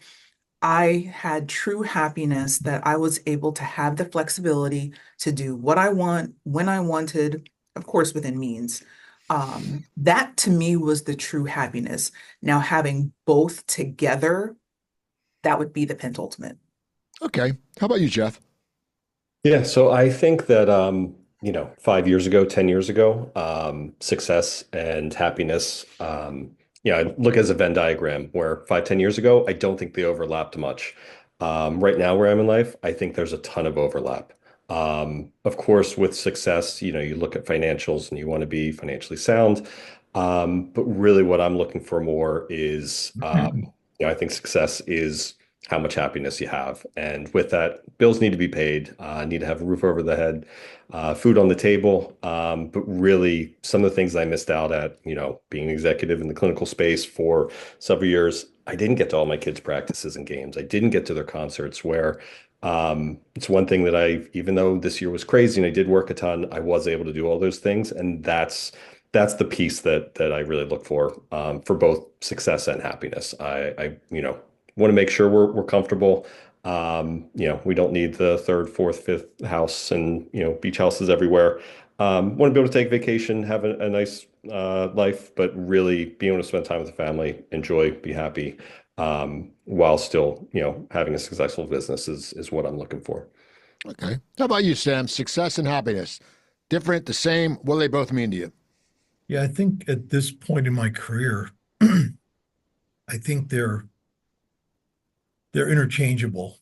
I had true happiness that I was able to have the flexibility to do what I want when I wanted, of course, within means. That to me was the true happiness. Now, having both together, that would be the pentultimate. Okay. How about you, Jeff? Yeah, so I think that 5 years ago, 10 years ago, success and happiness, I look as a Venn diagram where 5, 10 years ago, I don't think they overlapped much. Right now, where I'm in life, I think there's a ton of overlap. Of course, with success, you look at financials and you want to be financially sound. But really, what I'm looking for more is, I think success is how much happiness you have. And with that, bills need to be paid, need to have a roof over the head, food on the table. But really, some of the things I missed out at, being an executive in the clinical space for several years, I didn't get to all my kids' practices and games. I didn't get to their concerts where it's one thing that even though this year was crazy and I did work a ton, I was able to do all those things. And that's the piece that I really look for both success and happiness. I want to make sure we're comfortable. We don't need the third, fourth, fifth house and, beach houses everywhere. Want to be able to take vacation, have a nice life, but really being able to spend time with the family, enjoy, be happy, while still, having a successful business is what I'm looking for. Okay. How about you, Sam? Success and happiness. Different, the same? What do they both mean to you? Yeah, I think at this point in my career, I think they're interchangeable.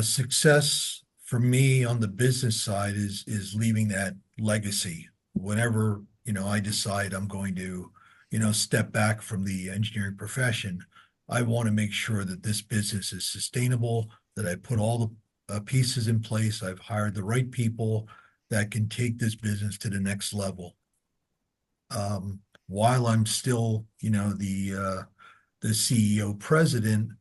Success for me on the business side is leaving that legacy. Whenever, I decide I'm going to, step back from the engineering profession, I want to make sure that this business is sustainable, that I put all the pieces in place. I've hired the right people that can take this business to the next level. While I'm still, the CEO president,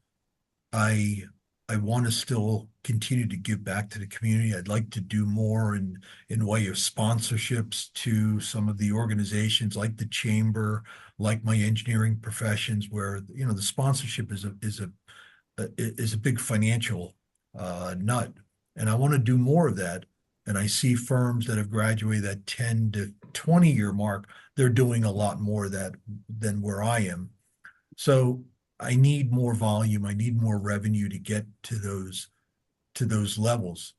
I want to still continue to give back to the community. I'd like to do more in way of sponsorships to some of the organizations like the chamber, like my engineering professions, where the sponsorship is a big financial nut, and I want to do more of that. And I see firms that have graduated that 10 to 20 year mark, they're doing a lot more of that than where I am. So I need more volume. I need more revenue to get to those levels.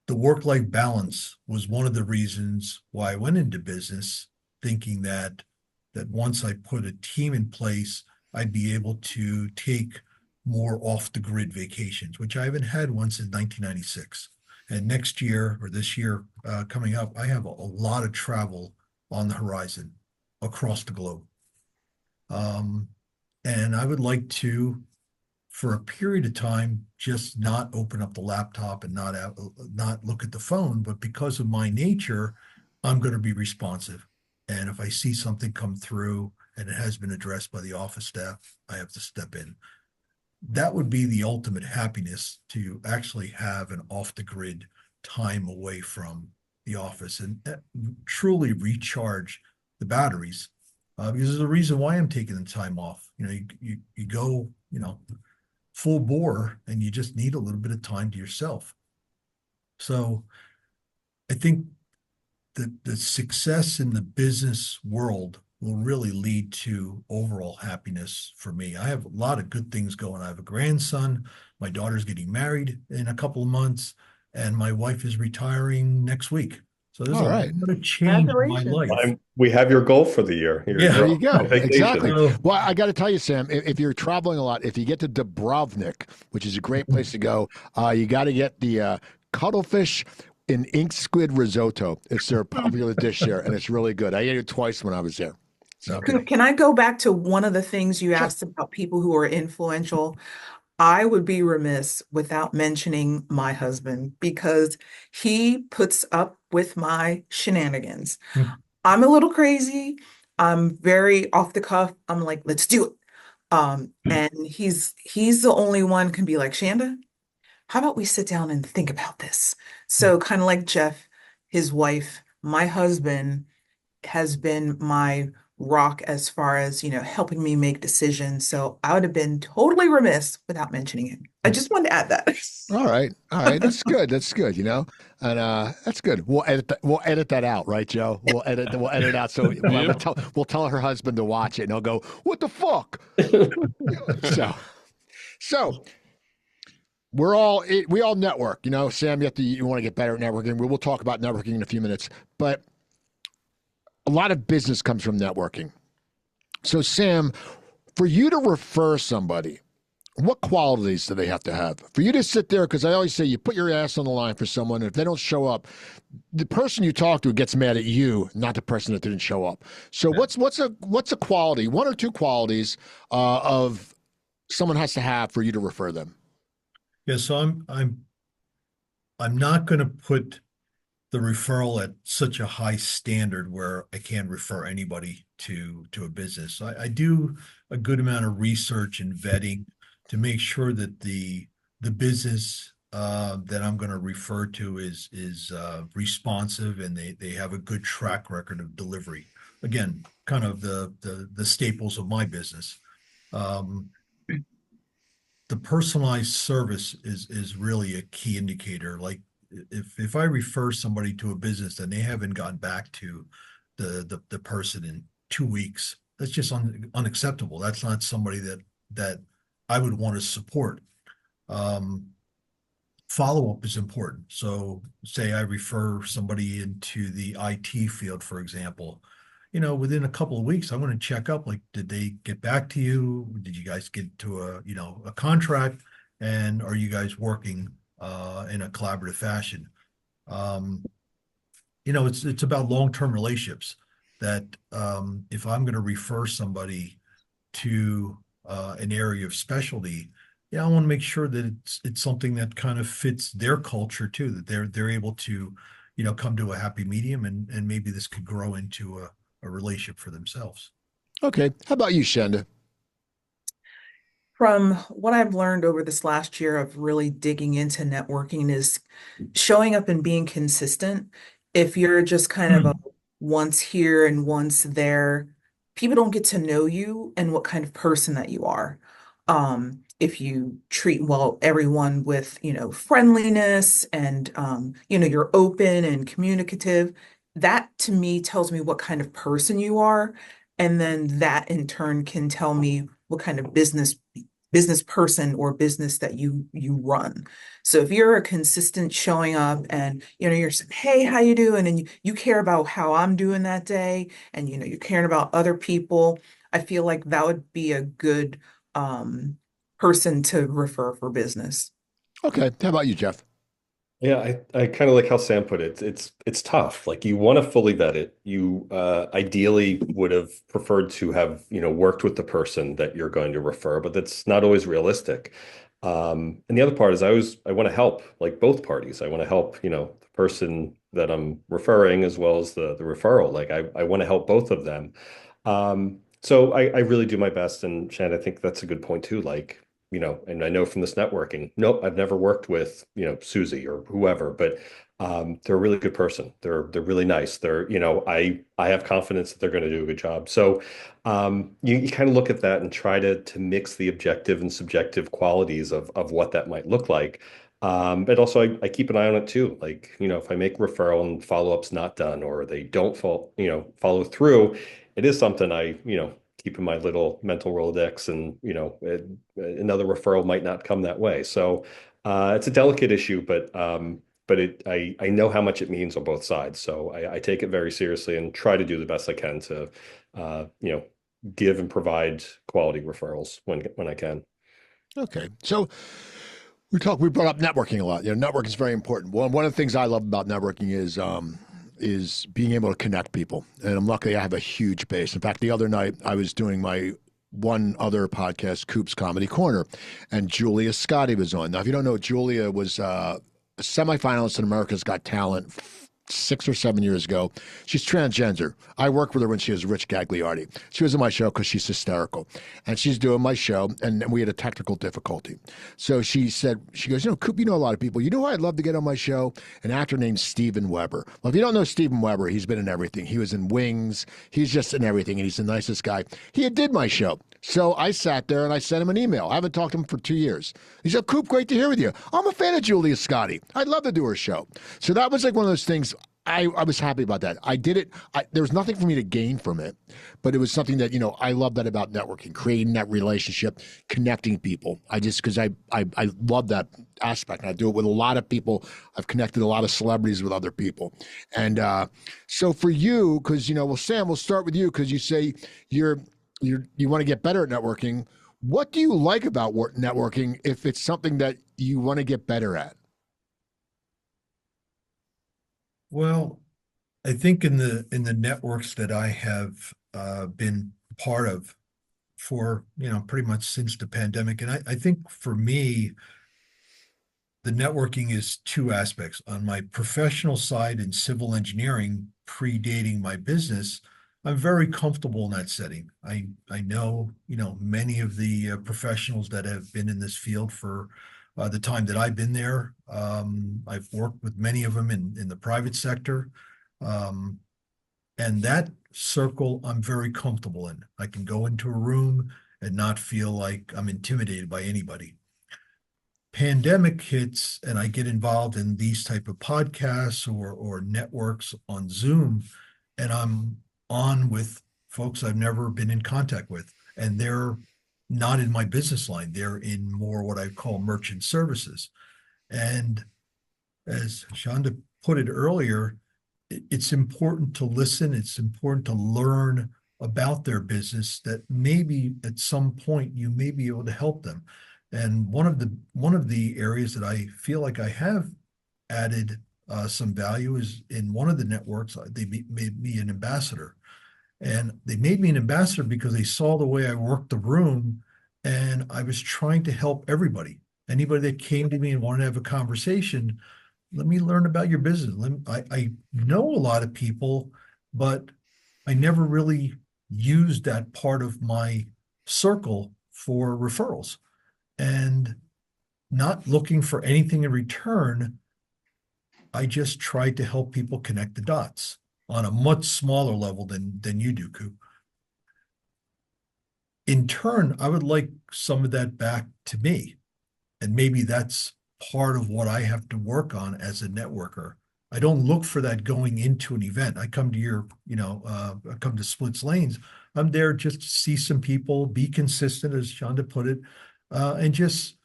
The work-life balance was one of the reasons why I went into business, thinking that once I put a team in place, I'd be able to take more off-the-grid vacations, which I haven't had one since 1996. And next year or this year coming up, I have a lot of travel on the horizon. across the globe. And I would like to, for a period of time, just not open up the laptop and not look at the phone. But because of my nature, I'm going to be responsive. And if I see something come through and it has been addressed by the office staff, I have to step in. That would be the ultimate happiness, to actually have an off the grid time away from the office and truly recharge the batteries. Because there's a reason why I'm taking the time off. You go, full bore, and you just need a little bit of time to yourself. So I think that the success in the business world will really lead to overall happiness for me. I have a lot of good things going. I have a grandson. My daughter's getting married in a couple of months, and my wife is retiring next week. So there's All a right. lot of change in my life. We have your goal for the year. Yeah. There you go. on vacation. Exactly. So- Well, I got to tell you, Sam, if you're traveling a lot, if you get to Dubrovnik, which is a great place to go, you got to get the cuttlefish in ink squid risotto. It's their popular dish there, and it's really good. I ate it twice when I was there. So Can I go back to one of the things you asked about people who are influential? I would be remiss without mentioning my husband, because he puts up with my shenanigans. Hmm. I'm a little crazy. I'm very off the cuff. I'm like, let's do it. And he's the only one can be like, Shanda, how about we sit down and think about this? So kind of like Jeff, his wife, my husband has been my rock as far as, helping me make decisions. So I would have been totally remiss without mentioning it. I just wanted to add that. all right. That's good. That's good. And that's good. We'll edit that out, right, Joe? We'll edit it out. So we'll tell her husband to watch it, and he'll go, "What the fuck?" So we all network. Sam, you want to get better at networking. We'll talk about networking in a few minutes, but a lot of business comes from networking. So, Sam, for you to refer somebody, what qualities do they have to have? For you to sit there, because I always say you put your ass on the line for someone, and if they don't show up, the person you talk to gets mad at you, not the person that didn't show up. So, what's a quality, one or two qualities of someone has to have for you to refer them? Yeah, so I'm not going to put the referral at such a high standard where I can't refer anybody to a business. I do a good amount of research and vetting to make sure that the business that I'm going to refer to is responsive, and they have a good track record of delivery. Again, kind of the staples of my business. The personalized service is really a key indicator. Like, if I refer somebody to a business and they haven't gotten back to the person in 2 weeks, that's just unacceptable. That's not somebody that I would want to support. Follow-up is important. So say I refer somebody into the IT field, for example, within a couple of weeks, I'm going to check up, like, did they get back to you? Did you guys get to a contract? And are you guys working in a collaborative fashion? It's about long-term relationships, that if I'm going to refer somebody to an area of specialty, I want to make sure that it's something that kind of fits their culture too, that they're able to, come to a happy medium, and maybe this could grow into a relationship for themselves. Okay. How about you, Shanda? From what I've learned over this last year of really digging into networking is showing up and being consistent. If you're just kind of a once here and once there, people don't get to know you and what kind of person that you are. If you treat everyone with, friendliness, and, you're open and communicative, that to me tells me what kind of person you are. And then that in turn can tell me what kind of business person or business that you run. So if you're a consistent showing up, and you're saying, hey, how you doing? And you care about how I'm doing that day, and you're caring about other people, I feel like that would be a good person to refer for business. Okay. How about you, Jeff? Yeah, I kind of like how Sam put it. It's tough. Like you want to fully vet it. You ideally would have preferred to have, worked with the person that you're going to refer, but that's not always realistic. And the other part is I want to help like both parties. I want to help, the person that I'm referring as well as the referral. Like I want to help both of them. So I really do my best. And Shan, I think that's a good point too. Like, and I know from this networking, nope, I've never worked with, Susie or whoever, but they're a really good person. They're really nice. I have confidence that they're going to do a good job. So you kind of look at that and try to mix the objective and subjective qualities of what that might look like. But also I keep an eye on it too. Like, if I make referral and follow-up's not done or they don't follow through, it is something I keep in my little mental Rolodex and, another referral might not come that way. So it's a delicate issue, but I know how much it means on both sides. So I take it very seriously and try to do the best I can to, give and provide quality referrals when I can. Okay. So we brought up networking a lot. Networking is very important. One of the things I love about networking is being able to connect people. And I'm lucky I have a huge base. In fact, the other night I was doing my one other podcast, Coop's Comedy Corner, and Julia Scotti was on. Now, if you don't know, Julia was a semifinalist in America's Got Talent 6 or 7 years ago. She's transgender. I worked with her when she was Rich Gagliardi. She was on my show because she's hysterical. And she's doing my show, and we had a technical difficulty. So she goes, Coop, you know a lot of people. You know who I'd love to get on my show? An actor named Steven Weber. Well, if you don't know Steven Weber, he's been in everything. He was in Wings. He's just in everything, and he's the nicest guy. He did my show. So I sat there and I sent him an email. I haven't talked to him for 2 years. He said, Coop, great to hear with you. I'm a fan of Julia Scotti. I'd love to do her show. So that was like one of those things. I was happy about that. I did it. There was nothing for me to gain from it, but it was something that, I love that about networking, creating that relationship, connecting people. Because I love that aspect. And I do it with a lot of people. I've connected a lot of celebrities with other people. And so for you, because, Sam, we'll start with you because you say you want to get better at networking. What do you like about networking if it's something that you want to get better at? Well, I think in the networks that I have been part of for, pretty much since the pandemic, and I think for me, the networking is two aspects. On my professional side in civil engineering, predating my business, I'm very comfortable in that setting. I know, many of the professionals that have been in this field for the time that I've been there. I've worked with many of them in the private sector. Um, and that circle I'm very comfortable in. I can go into a room and not feel like I'm intimidated by anybody. Pandemic hits and I get involved in these type of podcasts or networks on Zoom, and I'm on with folks I've never been in contact with, and they're not in my business line. They're in more what I call merchant services. And as Shanda put it earlier, it's important to listen. It's important to learn about their business that maybe at some point you may be able to help them. And one of the areas that I feel like I have added some value is in one of the networks. They made me an ambassador, and they made me an ambassador because they saw the way I worked the room, and I was trying to help everybody. Anybody that came to me and wanted to have a conversation, let me learn about your business. I know a lot of people, but I never really used that part of my circle for referrals. And not looking for anything in return, I just tried to help people connect the dots on a much smaller level than you do, Coop. In turn, I would like some of that back to me. And maybe that's part of what I have to work on as a networker. I don't look for that going into an event. I come to I come to Splits Lanes. I'm there just to see some people, be consistent, as Shanda put it, and just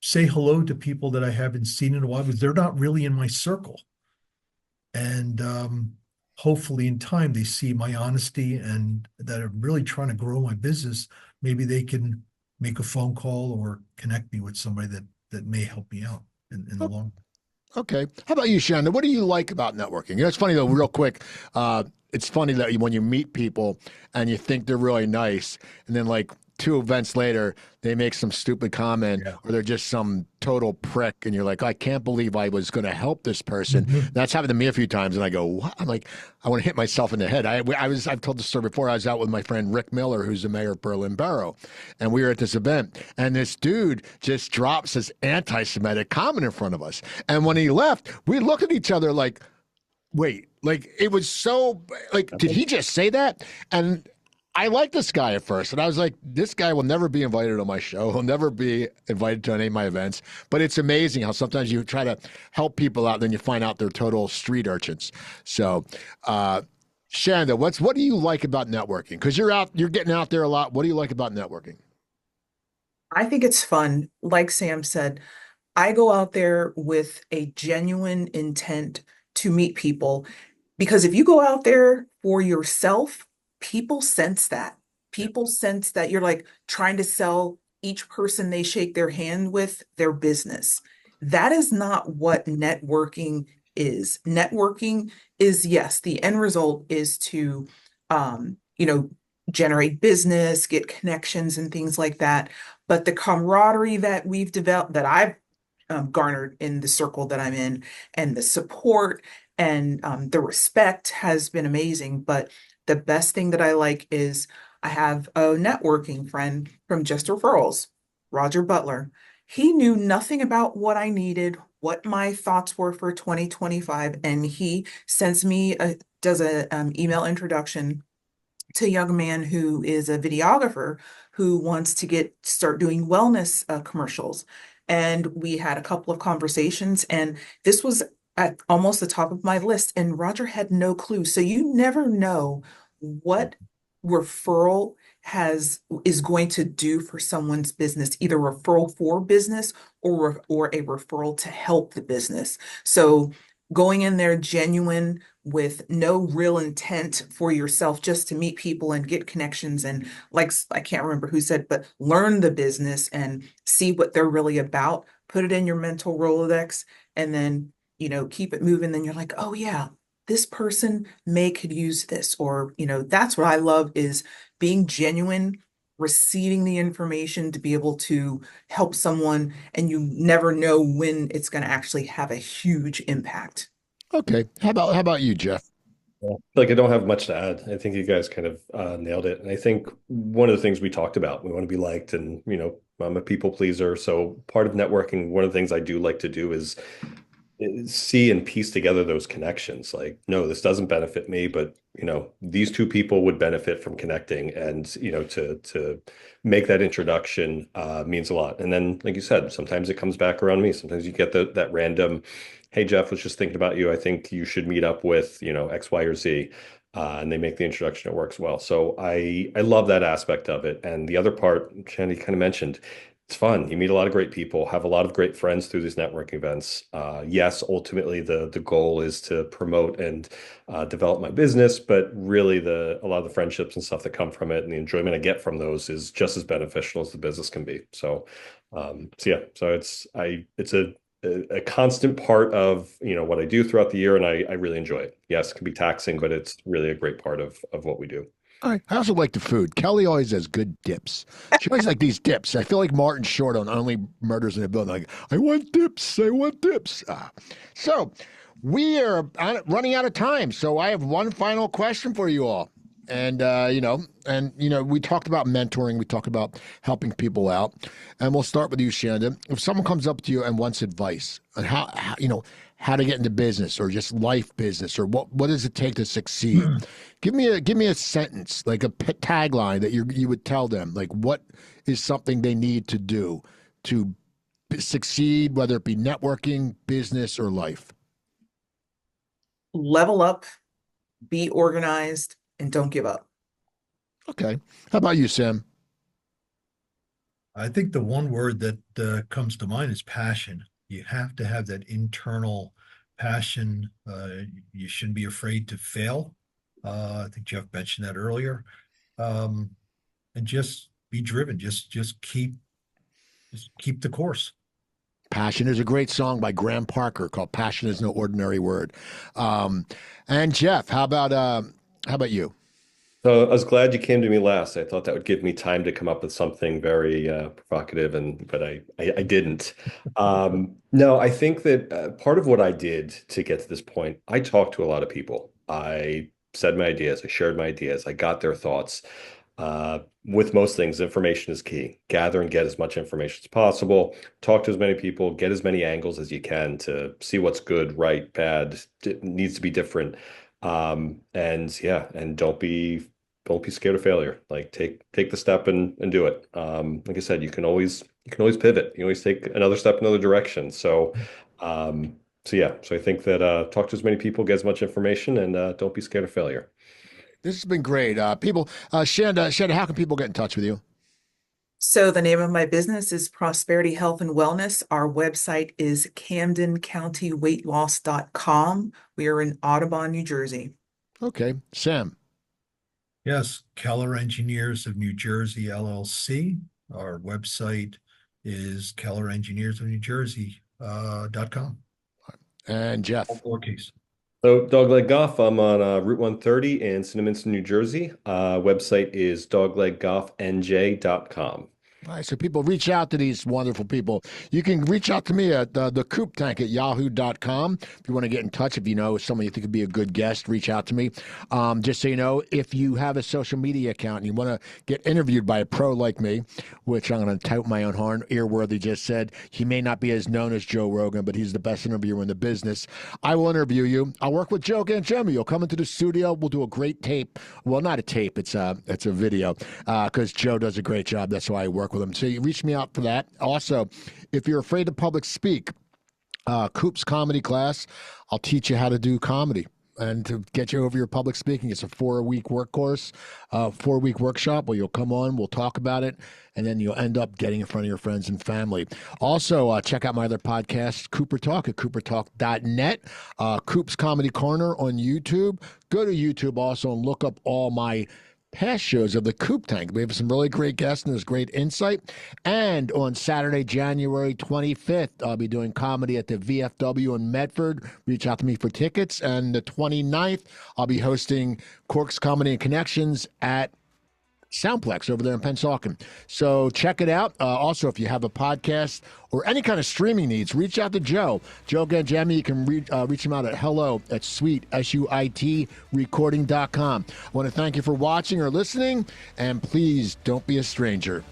say hello to people that I haven't seen in a while because they're not really in my circle. And hopefully in time they see my honesty and that I'm really trying to grow my business. Maybe they can make a phone call or connect me with somebody that may help me out in the long. Okay. How about you, Shanda? What do you like about networking? It's funny though, real quick. It's funny that when you meet people and you think they're really nice, and then like two events later, they make some stupid comment Yeah. or they're just some total prick, and you're like, I can't believe I was going to help this person. Mhm. That's happened to me a few times, and I go, what? I'm like, I want to hit myself in the head. I've told the story before. I was out with my friend Rick Miller, who's the mayor of Berlin Borough, and we were at this event, and this dude just drops this anti-Semitic comment in front of us, and when he left, we looked at each other like, wait, like it was so like, did he just say that? And I liked this guy at first, and I was like, this guy will never be invited on my show. He'll never be invited to any of my events. But it's amazing how sometimes you try to help people out, and then you find out they're total street urchins. So, Shanda, what do you like about networking? Because you're getting out there a lot. What do you like about networking? I think it's fun. Like Sam said, I go out there with a genuine intent to meet people because if you go out there for yourself, people sense that. Yeah. People sense that you're like trying to sell each person they shake their hand with their business. That is not what networking is. Networking is, yes, the end result is to, generate business, get connections and things like that. But the camaraderie that we've developed, that I've garnered in the circle that I'm in, and the support and the respect has been amazing. But the best thing that I like is I have a networking friend from Just Referrals, Roger Butler. He knew nothing about what I needed, what my thoughts were for 2025, and he sends me does a email introduction to a young man who is a videographer who wants to start doing wellness commercials. And we had a couple of conversations, and this was at almost the top of my list. And Roger had no clue. So you never know what referral is going to do for someone's business, either referral for business or a referral to help the business. So going in there genuine with no real intent for yourself, just to meet people and get connections, and like I can't remember who said, but learn the business and see what they're really about, put it in your mental Rolodex, and then keep it moving. Then you're like, oh yeah, this person could use this. Or that's what I love, is being genuine, receiving the information to be able to help someone, and you never know when it's going to actually have a huge impact. Okay. How about you, Jeff? Yeah. Like I don't have much to add. I think you guys kind of nailed it. And I think one of the things we talked about, we want to be liked, and I'm a people pleaser. So part of networking, one of the things I do like to do is see and piece together those connections. Like, no, this doesn't benefit me, but these two people would benefit from connecting, and to make that introduction means a lot. And then, like you said, sometimes it comes back around me. Sometimes you get that random, hey, Jeff, was just thinking about you. I think you should meet up with X, Y, or Z. And they make the introduction. It works well. So I love that aspect of it. And the other part, Shandy kind of mentioned, it's fun. You meet a lot of great people, have a lot of great friends through these networking events. Yes, ultimately the goal is to promote and develop my business, but really a lot of the friendships and stuff that come from it and the enjoyment I get from those is just as beneficial as the business can be. So yeah, so it's a constant part of what I do throughout the year, and I really enjoy it. Yes, it can be taxing, but it's really a great part of what we do. I also like the food. Kelly always has good dips. She always like these dips. I feel like Martin Short on Only Murders in the Building. Like, I want dips. I want dips. So we are running out of time. So I have one final question for you all. And we talked about mentoring. We talked about helping people out. And we'll start with you, Shanda. If someone comes up to you and wants advice on how to get into business or just life business, or what does it take to succeed? Give me a sentence, like a tagline that you would tell them. Like, what is something they need to do to succeed, whether it be networking, business, or life? Level up, be organized, and don't give up. Okay. How about you, Sam? I think the one word that comes to mind is passion. You have to have that internal passion. You shouldn't be afraid to fail. I think Jeff mentioned that earlier. Um, and just be driven. Just keep the course. Passion. There's a great song by Graham Parker called "Passion Is No Ordinary Word." And Jeff, how about you? So I was glad you came to me last. I thought that would give me time to come up with something very provocative, but I didn't. No, I think that part of what I did to get to this point, I talked to a lot of people. I said my ideas, I shared my ideas, I got their thoughts. With most things, information is key. Gather and get as much information as possible. Talk to as many people, get as many angles as you can to see what's good, right, bad. It needs to be different. And don't be scared of failure. Like take the step and do it. Like I said, you can always pivot. You can always take another step, another direction. So I think that talk to as many people, get as much information, and don't be scared of failure. This has been great. Shanda, how can people get in touch with you? So the name of my business is Prosperity Health and Wellness. Our website is CamdenCountyWeightLoss.com. We are in Audubon, New Jersey. Okay. Sam. Yes, Keller Engineers of New Jersey, LLC. Our website is kellerengineersofnewjersey.com. And Jeff. All lowercase. So Dogleg Golf, I'm on Route 130 in Cinnaminster, New Jersey. Website is dogleggolfnj.com. All right, so people reach out to these wonderful people. You can reach out to me at the Coop Tank at yahoo.com. If you want to get in touch, if you know someone you think would be a good guest, reach out to me. Just so you know, if you have a social media account and you want to get interviewed by a pro like me, which I'm going to tout my own horn, Earworthy just said, he may not be as known as Joe Rogan, but he's the best interviewer in the business. I will interview you. I'll work with Joe Gangemi. You'll come into the studio. We'll do a great tape. Well, not a tape. It's a video because Joe does a great job. That's why I work with him. So you reach me out for that. Also, if you're afraid to public speak, Coop's comedy class, I'll teach you how to do comedy and to get you over your public speaking. It's a 4-week work course, 4-week workshop where you'll come on, we'll talk about it, and then you'll end up getting in front of your friends and family. Also, check out my other podcast, Cooper Talk at coopertalk.net, Coop's Comedy Corner on YouTube. Go to YouTube also and look up all my past shows of the Coop Tank. We have some really great guests and there's great insight. And on Saturday, January 25th, I'll be doing comedy at the VFW in Medford. Reach out to me for tickets. And the 29th, I'll be hosting Cork's Comedy and Connections at Soundplex over there in Pennsauken. So check it out. Also, if you have a podcast or any kind of streaming needs, reach out to Joe. Joe Gangemi, you can reach him out at hello@SuiteRecording.com. I want to thank you for watching or listening, and please don't be a stranger.